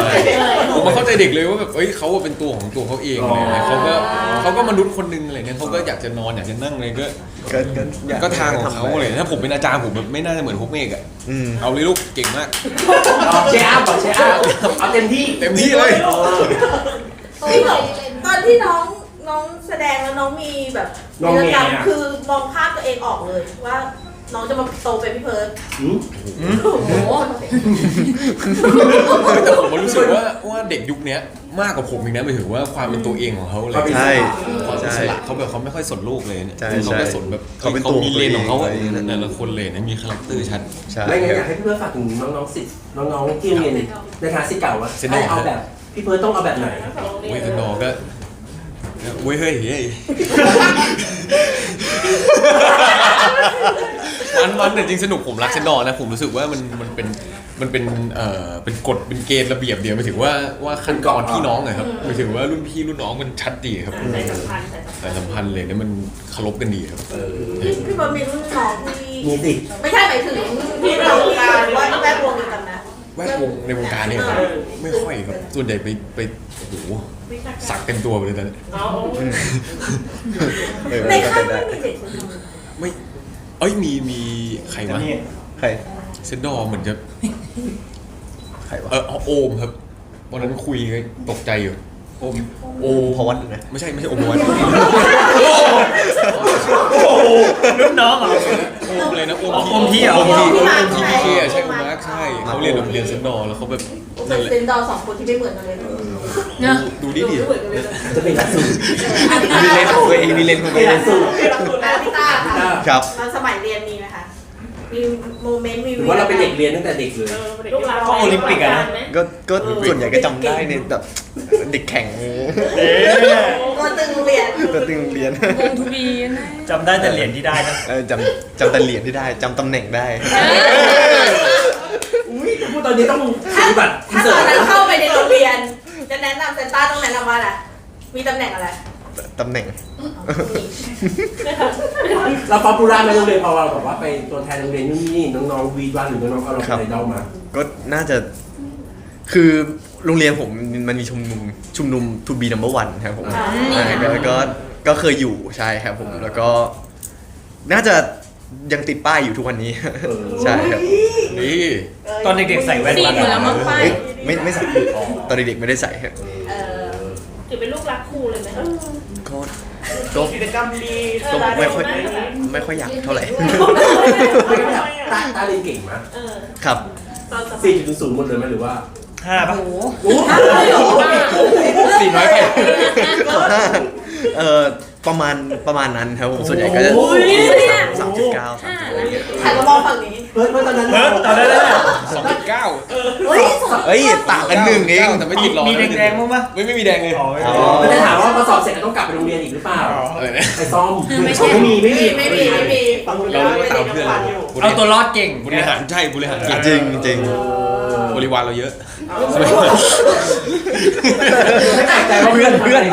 ผมมาเข้าใจเด็กเลยว่าแบบเอ้ยเขาเป็นตัวของตัวเขาเองเลยนะเขาก็มนุษย์คนนึงอะไรเนี่ยเขาก็อยากจะนอนอยากจะนั่งอะไรก็ทางของเขาเลยถ้าผมเป็นอาจารย์ผมแบบไม่น่าจะเหมือนพวกเมฆอ่ะเอาเลยลูกเก่งมาก เชียร์อัพเอาเต็มที่ เต็มที่เลย พี่บอกตอนที่น้องแสดงแล้วน้องมีแบบวีรกรรมคือมองภาพตัวเองออกเลยว่าน้องจะมาโตเป็นพี่เพิร์ด โอ้โห แต่ผมรู้สึกว่าเด็กยุคนี้มากกว่าผมอีกนะหมายถึงว่าความเป็นตัวเองของเขาเลย ใช่ ความอิสระเขาแบบเขาไม่ค่อยสนโลกเลยเนี่ย ใช่ เขาไม่สนแบบ เขาเป็น เขามีเลนของเขา ตัวเอง แต่ละคนเลยนะมีคาแรคเตอร์ชัด ใช่ ไม่งั้นอยากให้พี่เพิร์ดฝากถึงน้องๆสิทธิ์น้องๆที่โรงเรียนในฐานะศิษย์เก่าว่าให้เอาแบบพี่เพิร์ดต้องเอาแบบไหน เว้ยทนอก็เว้ยเฮ้ยมันแต่จริงสนุกผมรักเซนดอร์นะผมรู้สึกว่ามันเป็นกฎเป็นเกณฑ์ระเบียบเดียวหมายถึงว่าขั้นตอนพี่น้องอะครับหมายถึงว่ารุ่นพี่รุ่นน้องมันชัดดีครับ สายสัมพันธ์ สายสัมพันธ์เลยเนี่ยมันเคารพกันดีครับ พี่เพิร์ดมีรุ่นน้องที่ มีสิ ไม่ใช่หมายถึงพี่เราการว่าแวดวงเดียวกันนะ แวดวงในวงการเนี่ยครับไม่ค่อยครับส่วนใหญ่ไปโอ้โหสักเต็มตัวไปเลยตอนนี้ ในค่ายไม่มีเด็กคนนึง ไม่มีใครวะ ใคร เซนดอร์เหมือนจะ ใครวะ โอมครับวันนั้นคุยตกใจอยู่โอม พวัตนะ ไม่ใช่โอมวัน รุ่นน้องเหรอ โอมเลยนะโอม โอมที่เหรอ โอมที่พีเคใช่โอมมาร์คใช่เขาเรียนโรงเรียนเซนดอร์แล้วเขาแบบ เป็นเซนดอร์สองคนที่ไม่เหมือนกันเลย เนอะ ดูดี ไม่เหมือนกันเลย จะเป็นหลักสูตร มีเลนของตัวเองมีเลนของตัว เป็น เอ หลั ง กสูตร พี่ต้าค่ะ ครับ ตอนสมัยเรียนมีไหมคะมีโมเมนต์มี หรือว่าเราเป็นเด็กเรียนตั้งแต่เด็กเลย ลูกหลาน ก็โอลิมปิกอะนะ ก็ส่วนใหญ่ก็จำได้ในแบบเด็กแข่ง ตัวตึงเรียน ก็ตึงเรียน วงทูบีนะ จำได้แต่เหรียญที่ได้นะ จำแต่เหรียญที่ได้จำตำแหน่งได้ อุ้ยพูดตอนนี้ต้องปฏิบัติ ถ้าตอนนั้นเข้าไปในโรงเรียน จะแนะนำเซนต้าต้องแนะนำว่าอะไรมีตำแหน่งอะไร ตำแหน่ง เราป๊อปปูล่าในโรงเรียนพอเราแบบว่าไปตัวแทนโรงเรียนนู่นนี่น้องๆวีดวันหรือน้องๆเอาเราไปเดามา ก็น่าจะคือโรงเรียนผมมันมีชุมนุม to be number one ครับผมใช่ก็เคยอยู่ใช่ครับผมแล้วก็น่าจะยังติดป้ายอยู่ทุกวันนี้ ใช่ครับ นี่ ตอนเด็กๆใส่แว่น สี่ มา หมดแล้วมั้งไป เอ้ยไม่ใส่ตอนเด็กๆไม่ได้ใส่ครับ ถือเป็นลูกรักครูเลยไหม ก็ กิจกรรมดี ก็ไม่ค่อยอยากเท่าไหร่ ตาเรียนเก่งมั้ย ครับ 4.0หมดเลยไหมหรือว่า 5 ป่ะ 400ไป เออ ประมาณนั้นครับผมส่วนใหญ่ก็จะ โอ้ย 3.9 หันมามองฝั่งนี้ เฮ้ยเพราะตอนนั้น ตอนนั้นน่ะ 2.9 เฮ้ย เฮ้ยต่างกันหนึ่งเอง แต่ไม่ติดล้อ มีแดงๆมั้างปะ ไม่มีแดงเลย อ๋อ ไม่ได้ถามว่าพอสอบเสร็จต้องกลับไปโรงเรียนอีกหรือเปล่า อะไรนะ ไปซ้อม ไม่ใช่ ไม่มี ไม่มีฝั่งนู้น เราเรียกว่าตามเพื่อน เอาตัวรอดเก่ง บริหารใช่บริหาร จริงจริง บริวารเราเยอะ ไม่แปลกใจว่าเพื่อน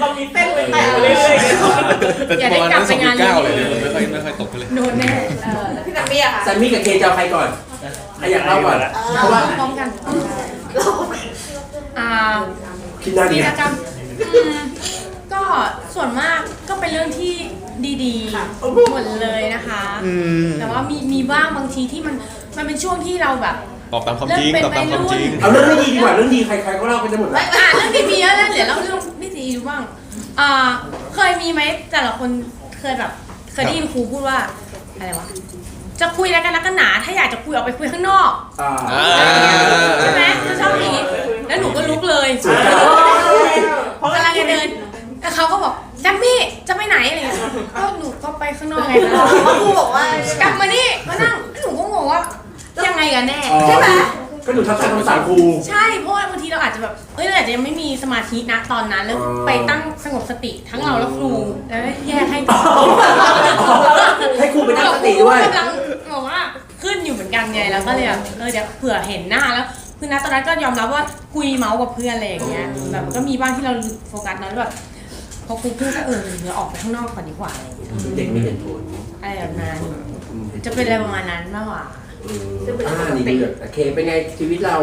เรามีเต้นไปแต่เรื่อยๆ แต่ประมาณนั้น2.9เลยไม่ค่อยตกเลย โดนแน่ แล้วพี่นักเบี้ยค่ะ แซมมี่กับเคจะเอาใครก่อนใครอยากเล่าก่อนเพราะว่า พร้อมกันอ่า คิดหน้าดี วีร นะ กรรมก็ส่วนมากก็เป็นเรื่องที่ดีๆหมดเลยนะคะ แต่ว่ามีบ้างบางทีที่มันเป็นช่วงที่เราแบบ ตอบตามความจริงตอบตามความจริง เอาเรื่องไม่ดีดีกว่าเรื่องดีใครๆก็เล่าไปได้หมดแล้ว เรื่องดีๆแล้วเดี๋ยวเล่าเรื่องไม่ดีดูบ้างเคยมีไหมแต่ละคนเคยแบบเคยได้ยินครูพูดว่าอะไรวะจะคุยอะไรกันนักกันหนาถ้าอยากจะคุยออกไปคุยข้างนอก ใช่ไหมจะชอบอย่างนี้แล้วหนูก็ลุกเลยเพราะกำลังจะเดินแล้วเขาก็บอกแจมมี่จะไปไหนอะไรเงี้ยก็หนูก็ไปข้างนอกไง เพราะครูบอกว่าก ลับมานี่มานั่งหนูก็งงว่ายังไงกันแน่ ใช่ไหม ก็หนูทำตามคำสั่งครู ใช่เพราะว่าบางทีเราอาจจะแบบเราอาจจะยังไม่มีสมาธินะตอนนั้นแล้วไปตั้งสงบสติทั้งเราและครูแล้วแยกให้ก่อน ให้ครูไปตั้งสติด้วย กำลังบอกว่าขึ้นอยู่เหมือนกันไงแล้วก็เลยแบบเดี๋ยวเผื่อเห็นหน้าแล้วคือณตอนนั้นก็ยอมรับว่าคุยเมาส์กับเพื่อนอะไรอย่างเงี้ยแบบก็มีบ้างที่เราโฟกัสน้อยแบบพอครูพูดก็เดี๋ยวออกไปข้างนอกก่อนดีกว่าอะไรอย่างเงี้ย เด็กไม่เห็นผล อะไรแบบนั้นจะเป็นอะไรประมาณนั้นมากกว่า นี่ดีเลยโอเคเป็นไงชีวิตเรา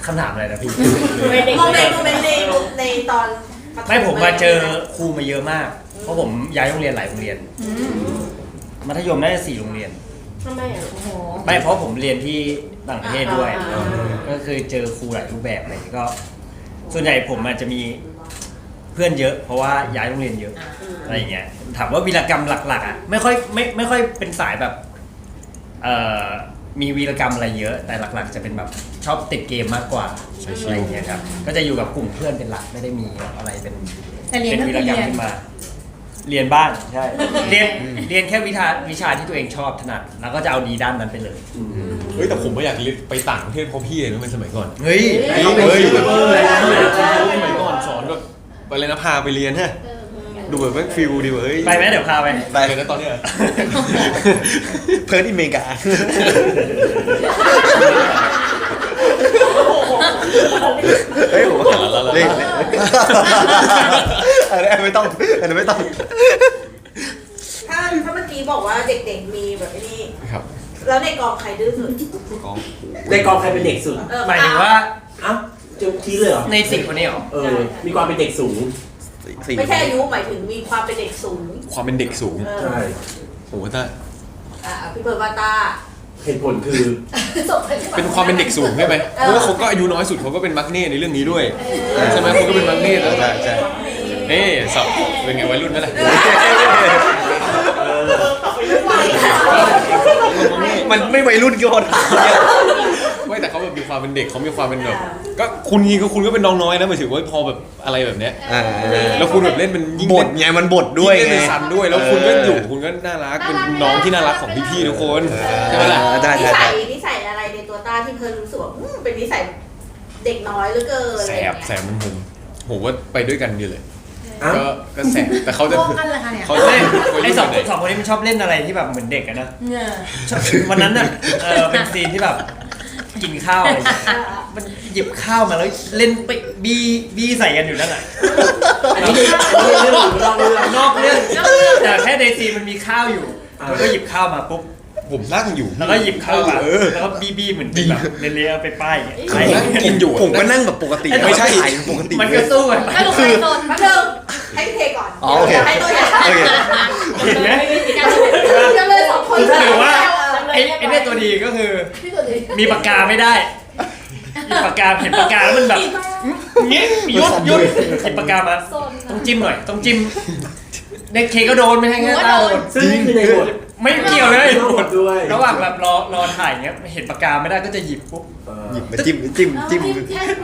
คำถามอะไรนะพี่ มองในตอน ไม่ผมมาเจอครูมาเยอะมาก เพราะผมย้ายโรงเรียนหลายโรงเรียน มัธยมได้4โรงเรียน ทำไมอ่ะ โอ้โห ไม่เพราะผมเรียนที่ต่างประเทศด้วย อ่า ก็คือเจอครูหลายรูปแบบอะไรอย่างเงี้ยก็ ส่วนใหญ่ผมอาจจะมีเพื่อนเยอะ เพราะว่าย้ายโรงเรียนเยอะอะไรอย่างเงี้ยถามว่าวีรกรรมหลักๆอ่ะไม่ค่อยเป็นสายแบบมีวีรกรรมอะไรเยอะ แต่หลักๆ จะเป็นแบบชอบติดเกมมากกว่าอะไรอย่างเงี้ยครับก็จะอยู่กับกลุ่มเพื่อนเป็นหลักไม่ได้มีอะไรเป็น แต่เรียน เป็น ก็ วีร คือก รรม เรียน ขึ้นมา เรียนบ้างใช่เรียนแค่วิชาที่ตัวเองชอบถนัดแล้วก็จะเอาดีด้านนั้นไปเลย เฮ้ยแต่ผมไม่อยากไปต่างประเทศเพราะพี่เลยนะเป็นสมัยก่อน เฮ้ย เฮ้ยแบบสมัยก่อนสอนแบบอะไรนะพาไปเรียนฮะดูแบบแม่งฟิลดีเฮ้ย ไปไหมเดี๋ยวพาไป ไปเลยนะตอนเนี้ย เพิร์ดอเมริกาเฮ้ยผมว่าเล่นอันนี้ไม่ต้องอันนี้ไม่ต้อง ถ้าเมื่อกี้บอกว่าเด็กๆมีแบบนี้ ครับ แล้วในกองใครดื้อสุด กอง ในกองใครเป็นเด็กสุด หมายถึงว่า อ้าวจะชี้เลยเหรอ ใน10คนนี้เหรอ มีความเป็นเด็กสูง ไม่ใช่อายุหมายถึงมีความเป็นเด็กสูง ความเป็นเด็กสูง ใช่ โอ้โหถ้า พี่เบิร์ดวาตา เหตุผลคือ เป็นความเป็นเด็กสูงใช่ไหมเพราะว่าเขาก็อายุน้อยสุดเขาก็เป็นมักเน่ในเรื่องนี้ด้วยใช่ไหมเขาก็เป็นมักเน่แล้ว ใช่ เอ๊สับเป็นไงวัยรุ่นนั่นแหละ มันไม่วัยรุ่นก็พอถาม ไม่แต่เขาแบบมีความเป็นเด็กเขามีความเป็นแบบก็คุณก็เป็นน้องน้อยนะหมายถึงว่าพอแบบอะไรแบบเนี้ยแล้วคุณแบบเล่นเป็นยิ่ง บทไงมันบทด้วย เล่น ไง เป็นซันด้วยแล้วคุณก็อยู่คุณก็น่ารักเป็นน้องที่น่ารักของพี่ๆทุกคนใช่ไหมล่ะ ได้ นิสัยอะไรในตัวต้าที่เพิ่นรู้สึกว่าเป็นนิสัยเด็กน้อยเหลือเกิน แสบมันผมว่าไปด้วยกันดีเลย อ้าว ก็แสบแต่เขาจะ โกงกันเลยค่ะเนี่ย เขาจะ ไอ้สองคนนี้มันชอบเล่นอะไรที่แบบเหมือนเด็กอะนะ เนี่ย วันนั้นน่ะเป็นซีนที่แบบกินข้าวอะไรอย่างเงี้ยมันหยิบข้าวมาแล้วเล่นไปบี้ใส่กันอยู่นั่นแหละ อันนี้เรื่องหรือนอกเรื่อง นอกเรื่องแต่แค่ในซีนมันมีข้าวอยู่มันก็หยิบข้าวมาปุ๊บ ผมนั่งอยู่ แล้วก็หยิบข้าวมาแล้วก็บี้เหมือนเป็นแบบเละๆเอาไปป้ายอย่างเงี้ย ผมนั่งกินอยู่ ผมก็นั่งแบบปกติไม่ใช่ปกติ มันก็สู้กันไป สรุปใครโดน แป๊บนึงให้พี่เทก่อน อ๋อโอเค ให้ตัวอย่าง โอเค เห็นไหม จะเลย2 คน หรือว่าไอ้เนี่ยตัวดีก็คือมีปากกาไม่ได้มีปากกาเห็นปากกาแล้วมันแบบเงี้ยหยุดหยิบปากกามาต้องจิ้มหน่อยต้องจิ้มในเคก็โดนไม่ใช่แค่ต้าโดน ซึ่งนี่คือในบท ไม่เกี่ยวเลย ต้องหมดด้วย ระหว่างแบบรอถ่ายเงี้ยเห็นปากกาไม่ได้ก็จะหยิบปุ๊บ หยิบมาจิ้มจิ้มจิ้ม แค่ พี่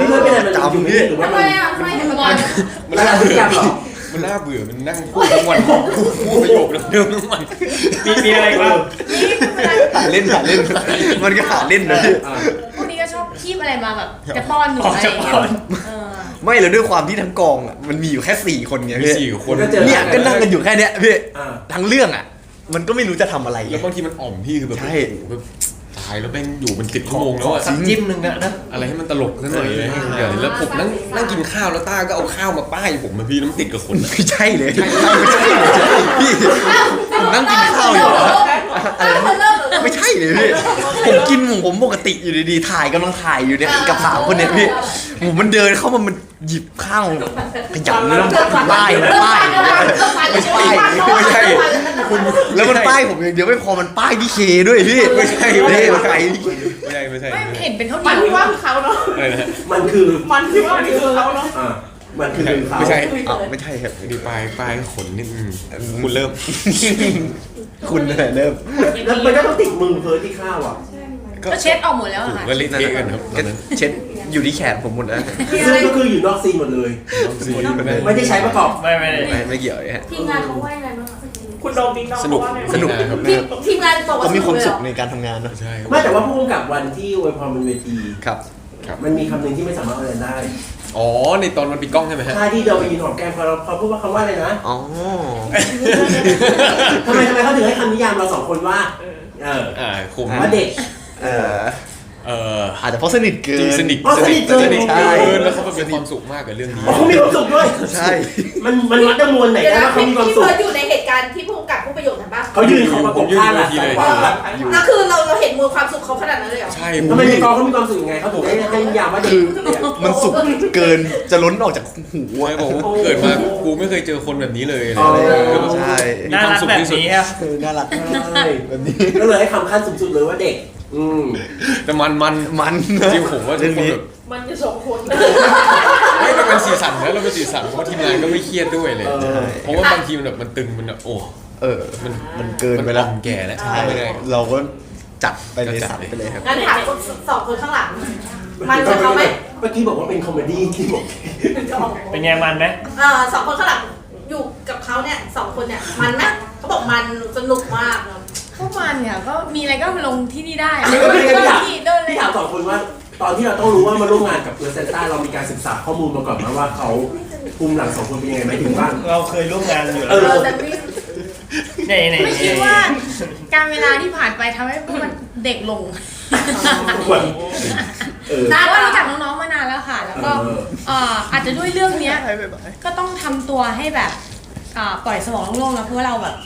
เพื่อนเป็นอะไรมัน จำ อยู่ พี่ นี่หรือว่า ทำไม มัน อ่ะทำไมถึงบอล มันอะไรพฤติกรรมเหรอ มันน่าเบื่อมันนั่งพูดทั้งวันพูดประโยคเดิมๆทั้งวัน มีอะไรบ้าง นี่เป็นไร หาเล่นมันก็หาเล่นนะพี่ พวกนี้ก็ชอบคีบอะไรมาแบบจะป้อนหนูอะไรอย่างเงี้ยเออ ไม่แล้วด้วยความที่ทั้งกองอ่ะมันมีอยู่แค่4 คนไง มี พี่ 4 คน ก็เจอ เนี่ยก็นั่งกันอยู่แค่เนี้ยพี่ อ่า ทั้งเรื่องอ่ะ มันก็ไม่รู้จะทำอะไร แล้วบางทีมันอ่อมพี่คือแบบ ใช่ โอ้โหแบบตายแล้วแม่งอยู่เป็น10 ชั่วโมงแล้วอะ สักจิ้มหนึ่งนะ อะไรให้มันตลกสักหน่อยเลยแล้วผมนั่งกินข้าวแล้วต้าก็เอาข้าวมาป้ายผมมาพี่น้ำติดกับคนอะ ไม่ใช่เลยไม่ใช่เลยพี่ผมนั่งกินข้าวอยู่อะอะไรนะไม่ใช่เลยพี่ผมกินหมูผมปกติอยู่ดีๆถ่ายกำลังถ่ายอยู่เนี่ยกับ3 คนเนี่ยพี่หมูมันเดินเข้ามามันหยิบข้าวขยำแล้วป้ายไม่ใช่คุณแล้วมันป้ายผมอย่างเดียวไม่พอมันป้ายพี่เคด้วยพี่ไม่ใช่มันไป ไม่ใช่ ไม่เห็นเป็นข้าวเห มัน นี ที่ ยว ว่าคือเขาเนาะ อะไรนะ มันคือ มันที่ว่าคือเขาเนาะ อ่ามันคือเขา ไม่ใช่ อ้าวไม่ใช่ครับ ดีป้ายขนนิดนึงคุณเริ่ม คุณอะไรเริ่ม แล้วมันก็ต้องติดมือเพิร์ทที่ข้าวอ่ะ ก็เช็ดออกหมดแล้วอะค่ะ ก็เละเทะกันครับตอนนั้น เช็ดอยู่ที่แขนผมหมดแล้ว ซึ่งก็คืออยู่นอกซีนหมดเลย ไม่ได้ใช้ประกอบ ไม่ ไม่เกี่ยวเลยฮะ ทีมงานเขาว่ายังไงบ้างคุณโดมบิ๊กน้อง สนุก เขาว่าไง สนุก ครับ ทีมงานบอกว่า ก็มีความสุข เลย ในการทำงานเนอะ ใช่ ไม่แต่ว่าผู้กำกับวันที่อวยพรบนเวที ครับ มันมีคำหนึ่งที่ไม่สามารถเอาเรียนได้ อ๋อในตอนมันปิดกล้องใช่ไหมฮะ ท่าที่เดาอีนหอมแก้มเขาพูดว่าคำว่าอะไรนะ อ๋อ ทำไมเขาถึงให้คำนิยามเรา2 คนว่าผม ว่าเด็ก เอ่อ เอ่อ อาจจะเพราะสนิทเกิ จริง น สนิท อ๋อสนิทเกิน ใช่ แล้วเขาเป็นความสุขมากกับเรื่องนี้ อ๋อเขามีความสุขด้วย ใช่ มันวัดจำนวนไหน เดี๋ยว ได้ นะ ว่าเขา พี่ มีความ พี่ สุข เฟิร์สอยู่ในเหตุการณ์ที่ผู้กำกับผู้ประโยคนั้นปะ เขายืนเขาประกบข้างอ่ะ แล้วคือเราเห็นมวลความสุขเขาขนาดนั้นเลยเหรอ ใช่ ทำไมในกองเขามีความสุขยังไงเขาถึงให้นิยามว่าเด็ก มันสุกเกินจะล้นออกจากหู ไม่บอกว่าเกิดมากูไม่เคยเจอคนแบบนี้เลย ใช่ น่ารักแบบนี้ครับ น่ารัก ใช่แบบนี้ก็เลยให้คำขั้นสูงสุดเลยว่าเด็ก แต่มัน มัน จริงผมว่าทุ เรื่ ก อง คน นี้ แบบ มันจะสองคน ไม่เราเป็นสีสันนะเราเป็นสีสันเพราะทีมงานก็ไม่เครียดด้วยเลย ใช่ เพราะว่าบางทีมันแบบมันตึงมันแบบโอ้ มันเกินไปแล้ว มันแก่แล้ว ใช่ ไม่ได้ เราก็จัดไปเลยสัตว์ไปเลยครับ งั้นถามคน2 คนข้างหลัง มันจะเขาไหม เมื่อกี้บอกว่าเป็นคอมเมดี้ที่บอก เป็นไงมันไหม 2 คนข้างหลังอยู่กับเขาเนี่ย2 คนเนี่ยมันไหมเขาบอกมันสนุกมาก พวกมันเนี่ยก็มีอะไรก็มาลงที่นี่ได้ ไม่เป็นไร เดิน พี่ ที่เดินเลย ถาม2 คนว่า ตอนที่เราต้องรู้ว่ามาร่วมงานกับเพอร์เซนต้าเรามีการศึกษาข้อมูลมาก่อนนะว่าเขาภูมิหลัง2 คนเป็นยังไงไหมถึงบ้าง เราเคยร่วมงานอยู่ เอ แล้ว อ แต่ไม่ ใน ไม่คิดว่าการเวลาที่ผ่านไปทำให้พวกมันเด็กลง น่า เพราะว่า รั รู้จั ก กน้องๆมานานแล้วค่ะ แล้วก็อาจจะด้วยเรื่องเนี้ยก็ต้องทำตัวให้แบบปล่อยสมองโล่งๆนะเพราะว่าเราแบบ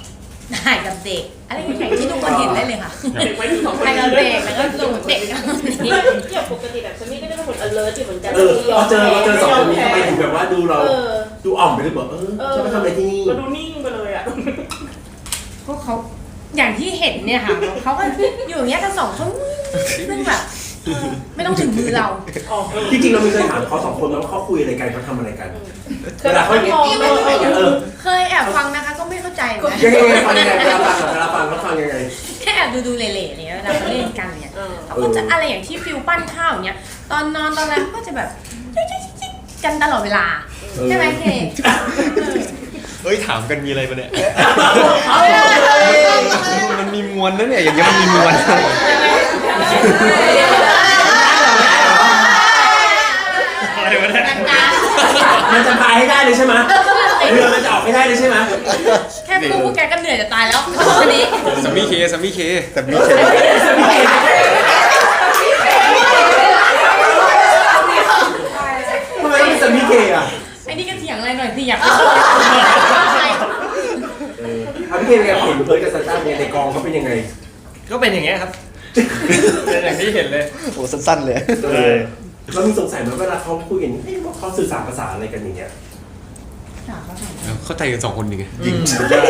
ถ่ายกับเด็กอะไรอย่างเงี้ยที่ทุกคนเห็นได้เลยค่ะ เด็กไว้ที่2 คน ถ่ายกับเด็กแล้วก็ลงเด็กกันนี้ อย่างปกติแบบซัมมี่ก็จะเป็นคน alert อยู่เหมือนกัน พอเจอ2 คนนี้ทำไมถึงแบบว่าดูเราดูอ่อมไปเลยบอกจะมาทำอะไรที่นี่ ก็ดูนิ่งไปเลยอ่ะ พวกเขาอย่างที่เห็นเนี่ยค่ะเขาก็อยู่อย่างเงี้ยกัน2 คนซึ่งแบบไม่ต้องถึงมือเรา ที่จริงเราไม่เคยถามเขา2 คนแล้วว่าเขาคุยอะไรกันเขาทำอะไรกัน เวลาเขามอง เคยแอบฟังนะคะก็ไม่เข้าใจนะ ยังไงฟังยังไงเวลาฟังเขาฟังยังไง แค่แอบดูเละๆเนี่ยเวลาเขาเล่นกันเนี่ยเขาก็จะอะไรอย่างที่ฟิวปั้นข้าวอย่างเงี้ยตอนนอนตอนอะไรก็จะแบบกันตลอดเวลาใช่ไหมเค เฮ้ยถามกันมีอะไรปะเนี่ย มันมีมวลนะเนี่ยอย่างเงี้ยมันมีมวล อะไรวะเนี่ย มันจะพายให้ได้เลยใช่ไหมเรือมันจะออกให้ได้เลยใช่ไหม แค่พูดพวกแกก็เหนื่อยจะตายแล้วทีนี้ ซัมมี่เคแต่มีเค แต่มีเช่น ทำไมต้องเป็นสมิเคอ่ะ ไอ้นี่ก็เถียงอะไรหน่อยสิอยาก พี่เคเป็นไงเห็นเพิร์ดกับซันต้าในกองเขาเป็นยังไง ก็เป็นอย่างเงี้ยครับเป็นอย่างที่เห็นเลย โอ้สั้นๆเลย เรามีสงสัยไหมเวลาเขาคุยกันเขาสื่อสารภาษาอะไรกันอย่างเงี้ย เข้าใจกัน2 คนดีไง ยิงได้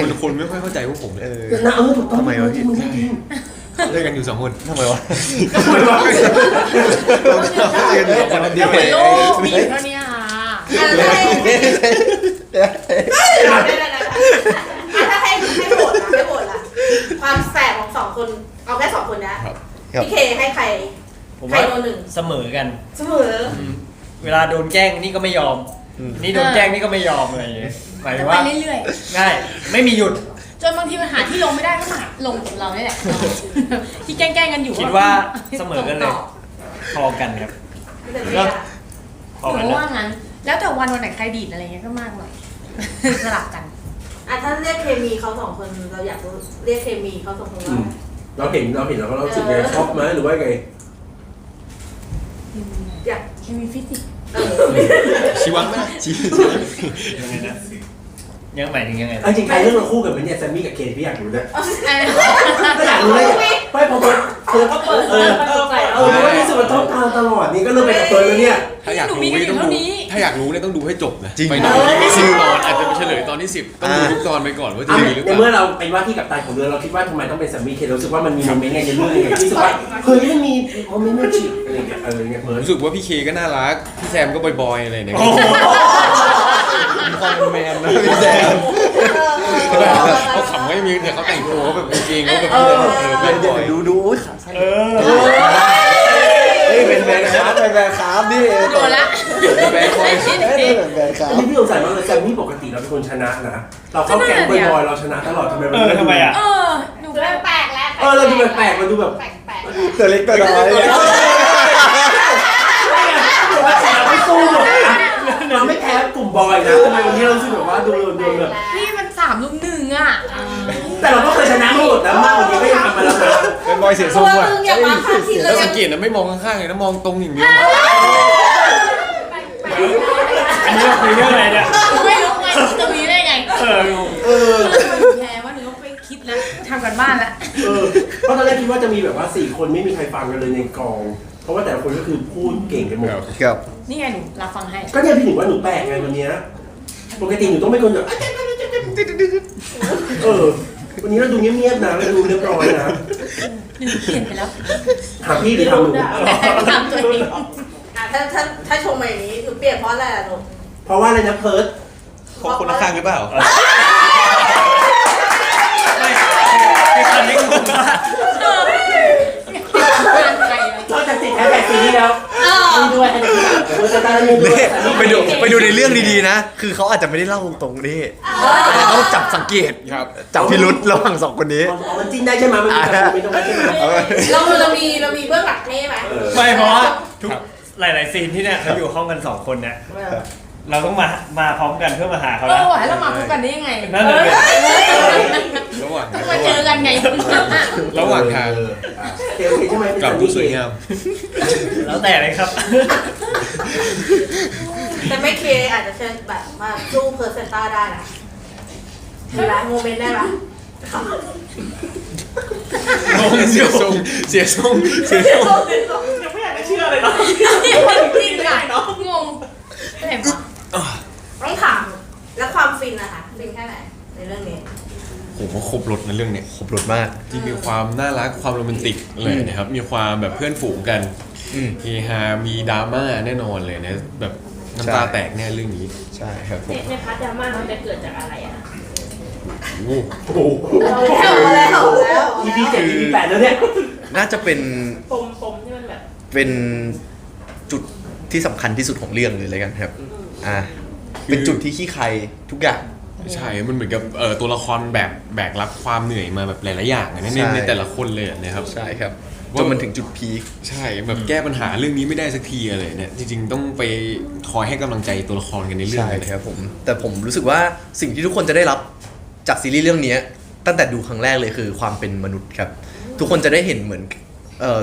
มันคนไม่ค่อยเข้าใจพวกผมเลย นะถูกต้อง ทำไมวะพี่ มึงจริง เล่นกันอยู่2 คน ทำไมวะ ทำไมวะ ก็เหมือนโลกมีอยู่เท่านี้ค่ะ ถ้าให้โหวตนะ ครับ พี่เคให้ใคร ผม ใคร ว่า โดนหนึ่ง เสมอกัน เสมอ เวลาโดนแกล้งนี่ก็ไม่ยอม นี่โดนแกล้งนี่ก็ไม่ยอมอะไรอย่างเงี้ยหมายถึง ไป ว่า เรื่อย ง่ายไม่มีหยุด ๆจนบางทีมันหาที่ลงไม่ได้ก็มาลงกับเราเนี่ยแหละ ที่แกล้งๆกันอยู่ คิดว่าเสมอกันเลยพอกันครับ แต่พี่อะ พอ ห กัน นู นะ ว่างั้น แล้วแต่วันไหนใครดีดอะไรเงี้ยก็มากหน่อย สลับกัน ถ้าเรียกเคมีเขาสองคนเราอยากรู้เรียกเคมีเขาสองคน อื ว่าม เราเห็นเราก็รู้สึกไงชอบไหมหรือว่าไง อยาก เคมีฟิสิกส์ ชีวังไหม ยังไงนะยังหมายถึงยังไงนะ จริงใครเรื่องเราคู่กันไหมเนี่ยแซมมี่กับเคนพี่อยากรู้นะ อ่ะ ก็อยากรู้เลยไม่พอเปิดไม่รู้สึกว่าต้องตามตลอดนี่ก็เริ่มไปกับเปิดแล้วเนี่ย ถ้าอยากรู้เนี่ยต้องดูถ้าอยากรู้เนี่ยต้องดูให้จบนะ จริง ไปดู10 ตอนอาจจะไปเฉลยตอนที่ 10 ต้องดูทุกตอนไปก่อนว่าจะมีหรือเป ใน ล่า เมื่อเราเป็นว่าที่กัปตันของเรือเราคิดว่าทำไมต้องเป็นแซมมี่เคนรู้สึกว่ามันมีโมเมนต์ไงในเรื่องไงที่รู้สึกว่าเฮ้ยมันมีโมเมนต์ไม่ฉีกอะไรเงี้ยเพิร์ รู้สึกว่าพี่เคก็น่ารักพี่แซมก็บอยๆอะไรเนี่ย มีความเป็นแมนนะพี่แซม เขาขำไม่มีแต่เขาแต่งตัวเขาแบบจริงๆเขาแบบบอย ดูโอ้ยขาสั้นเฮ้ยเป็นแบนครับเป็นแบนครับนี่ โดนละ แบดบอย เป็นแบนครับ อันนี้พี่สงสัยมากเลยแซมมี่ปกติเราเป็นคนชนะนะเราเข้าแก๊งบ่อยๆเราชนะตลอดทำไมมัน ทำไมอ่ะ เออหนู เริ่มแปลกแล้ว เราดูแปลกๆเราดูแบบ แปลก ตัวเล็กตัวน้อย เราไม่สู้หรอกเราไม่แพ้กลุ่มบอยนะทำไมวันนี้เรารู้สึกแบบว่าดูแบบ พี่มัน3-1อ่ะ แต่เราก็เคยชนะมาหมดแล้วมากวันนี้ก็ยังทำมาแล้วนะ เป็นบอยเสีย ๆ ทรง ตัว ว่ะ มึงอย่ามาขาดทีเล แล้ว ย สังเกตนะไม่มองข้างๆเลยนะมองตรงอย่างเดียว อันนี้เราคุยเรื่องอะไรเนี่ย ไม่รู้ไงตรงนี้ได้ไง เ แพ้ว่าหนูต้องไปคิดแล้วทำกันบ้านแล้ว เพราะตอนแรกคิดว่าจะมีแบบว่า4คนไม่มีใครฟังกันเลยในกอง เพราะว่าแต่ละคนก็คือพูดเก่งกันหมด ครับ นี่ไงหนูรับฟังให้ ก็เนี่ยพี่หนูว่าหนูแปลกไงวันนี้ปกติหนูต้องเป็นคนแบบวันนี้เราดูเงียบๆนะเราดูเรียบร้อยนะ หนูเปลี่ยนไปแล้ว ถามพี่หรือถามหนู ทำตัวเอง ถ้าชมมาอย่างนี้หนูเปลี่ยนเพราะอะไรล่ะหนู เพราะว่าอะไรนะเพิร์ด คนละข้างหรือเปล่า คือคำนี้ผมว่า นอกจากติดแฮชแท็กซีนี้แล้วมีด้วยให้ดูเพิร์ดจะได้มีด้วย ไปดูในเรื่องดีๆนะ คือเขาอาจจะไม่ได้เล่าตรงๆนี่แต่ต้องจับสังเกต ครับ จับพิรุษระหว่างสองคนนี้ มันจิ้นได้ใช่ไหมมันมีการไม่ต้องได้ใช่ไหม เรามีเบื้องหลังเท่ไหม ไม่เพราะว่าทุกหลายๆซีนที่เนี่ยเขาอยู่ห้องกัน2คนเนี่ยเราต้องมาพร้อมกันเพื่อมาหาเขา เอ แล้ว อหวานเรามาพบกันได้ยังไง นั่นเลย ระหว่าง มาเจอกันไง ระหว่างทาง โอเคใช่ไหม กลับผู้สวยงาม แล้วแต่เลยครับ แต่ไม่เคอาจจะเชิญแบบมาสู้เพอร์เซนต้าได้นะมีไหมโมเมนต์ได้ไหม เสียทรงยังไม่อยากจะเชื่อเลยเนาะ จริงอ่ะงงเห็นปะ ต้องถามแล้วความฟินนะคะฟินแค่ไหนในเรื่องนี้ ผมว่าครบรถในเรื่องเนี้ย ครบรถมาก จริงมีความน่ารักความโรแมนติกเลยนะครับมีความแบบเพื่อนฝูงกัน อืม เฮฮามีดราม่าแน่นอนเลยนะแบบน้ำตาแตกแน่เรื่องนี้ ใช่ครับผม ในพาร์ทดราม่ามันจะเกิดจากอะไรอะ โอ้ โอ้โห เอาแล้ว EP 7 EP 8แล้วเนี่ย น่าจะเป็น ปมที่มันแบบ เป็นจุดที่สำคัญที่สุดของเรื่องเลยเลยกันครับ เป็นจุดที่ขี้ใครทุกอย่าง ใช่มันเหมือนกับตัวละครแบบแบกรับความเหนื่อยมาแบบหลายๆอย่างอะ ใช่ ในแต่ละคนเลยอะนะครับ ใช่ครับจนมันถึงจุดพีค ใช่แบบแก้ปัญหาเรื่องนี้ไม่ได้สักทีอะไรเนี่ยจริงๆต้องไปคอยให้กำลังใจตัวละครกันในเรื่อง ใช่ เลย ครับผมแต่ผมรู้สึกว่าสิ่งที่ทุกคนจะได้รับจากซีรีส์เรื่องนี้ตั้งแต่ดูครั้งแรกเลยคือความเป็นมนุษย์ครับ ทุกคนจะได้เห็นเหมือน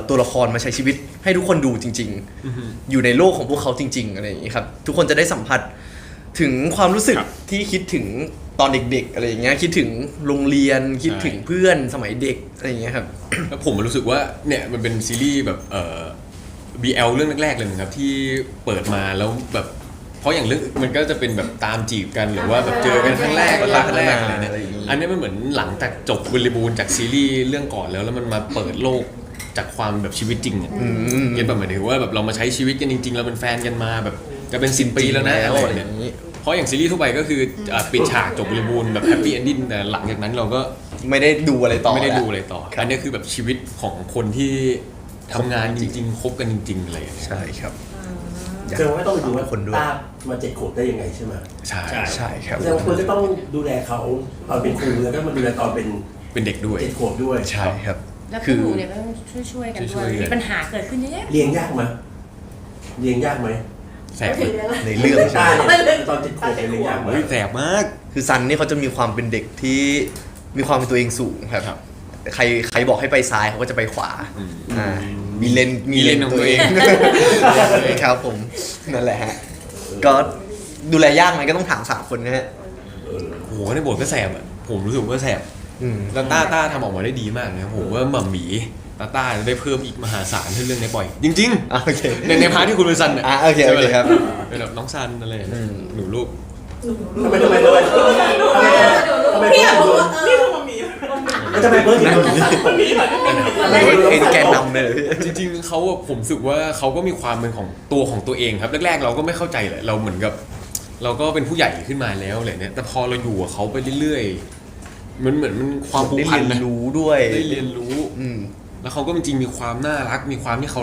ตัวละครมาใช้ชีวิตให้ทุกคนดูจริง ๆ อยู่ในโลกของพวกเขาจริง ๆอะไรอย่างนี้ครับทุกคนจะได้สัมผัสถึงความรู้สึกที่คิดถึงตอนเด็กๆอะไรอย่างเงี้ยคิดถึงโรงเรียนคิดถึงเพื่อนสมัยเด็กอะไรอย่างเงี้ยครับ แล้วผมรู้สึกว่าเนี่ยมันเป็นซีรีส์แบบBL เรื่องแรกๆเลยนะครับที่เปิดมาแล้วแบบเพราะอย่างเรื่องมันก็จะเป็นแบบตามจีบกันหรือว่าแบบเจอกันครั้งแรกรักครั้งแรกอะไรเนี่ย อะไรอย่างงี้ อันนี้มันเหมือนหลังจากจบบริบูรณ์จากซีรีส์เรื่องก่อนแล้วมันมาเปิดโลกจากความแบบชีวิตจริงอ่ะเก็ตแบบหมายถึงว่าแบบเรามาใช้ชีวิตกันจริงๆเราเป็นแฟนกันมาแบบจะเป็น10 ปีแล้วนะอะไร อะไรอ เนี่ย ย่างนี้ เพราะอย่างซีรีส์ทั่วไปก็คือปิดฉากจบบริบูรณ์แบบแฮปปี้เอนดิ้งแต่หลังจากนั้นเราก็ ไม่ได้ดูอะไรต่อ ไม่ได้ดู แล้ว อะไรต่อ ครับ อันนี้คือแบบชีวิตของคนที่ ทำงานจริงๆคบกันจริงๆอะไรอย่างเงี้ย ใช่ครับ แสดงว่าต้องไปดูว่า คนด้วย ต้ามา7 ขวบได้ยังไงใช่ไหม ใช่ ใช่ครับ แสดงว่าคุณจะต้องดูแลเขาตอนเป็นครูแล้วก็มาดูแลตอนเป็น เป็นเด็กด้วย 7 ขวบด้วย ใช่ครับ แล้วพ คื วก อ หนูเนี่ยก็ต้องช่วยๆกันด้ ช่ ว วย ยๆกัน มีปัญหาเกิดขึ้นเยอะแยะ เลี้ยงยากไหมเลี้ยงยากไหม แสบ ถึงแล้ว ในเรื่องใช่ ต้า ไหม เนี่ยตอน7 ขวบเนี่ยเลี้ยงยากไหม เฮ้ยแสบมาก คือซันนี่เขาจะมีความเป็นเด็กที่มีความเป็นตัวเองสูงครับ ครับ ใครบอกให้ไปซ้ายเขาก็จะไปขวา อืม มีเลน มีเลนของตัวเอง ครับผมนั่นแหละฮะก็ดูแลยากไหมก็ต้องถาม3 คนนะฮะ โหในบทก็แสบอ่ะผมรู้สึกว่าแสบ อืม แล้วต้าทำออกมาได้ดีมากนะครับผมว่าหม่ำหมีต้าจะได้เพิ่มอีกมหาศาลถ้าเรื่องนี้ปล่อย จริง อ่ะโอเค ๆในพาร์ทที่คุณเป็นซันเนี่ย โอเคโอเคครับ เป็นแบบน้องซันอะไรอย่างเงี้ย อืม หนูลูก ทำไมเพิร์ดถึงโดนเป็นแกนนำเลย จริงๆเขาอะผมรู้สึกว่าเขาก็มีความเป็นของตัวเองครับแรกๆเราก็ไม่เข้าใจเลยเราเหมือนกับ เราก็เป็นผู้ใหญ่ขึ้นมาแล้วอะไรเนี่ยแต่พอเราอยู่กับเขาไปเรื่อยๆมันเหมือนมันความผูก ได้ พัน เรียน นะ รู้ด้วย ได้เรียนรู้ อืม แล้วเขาก็จริงๆมีความน่ารักมีความที่เขา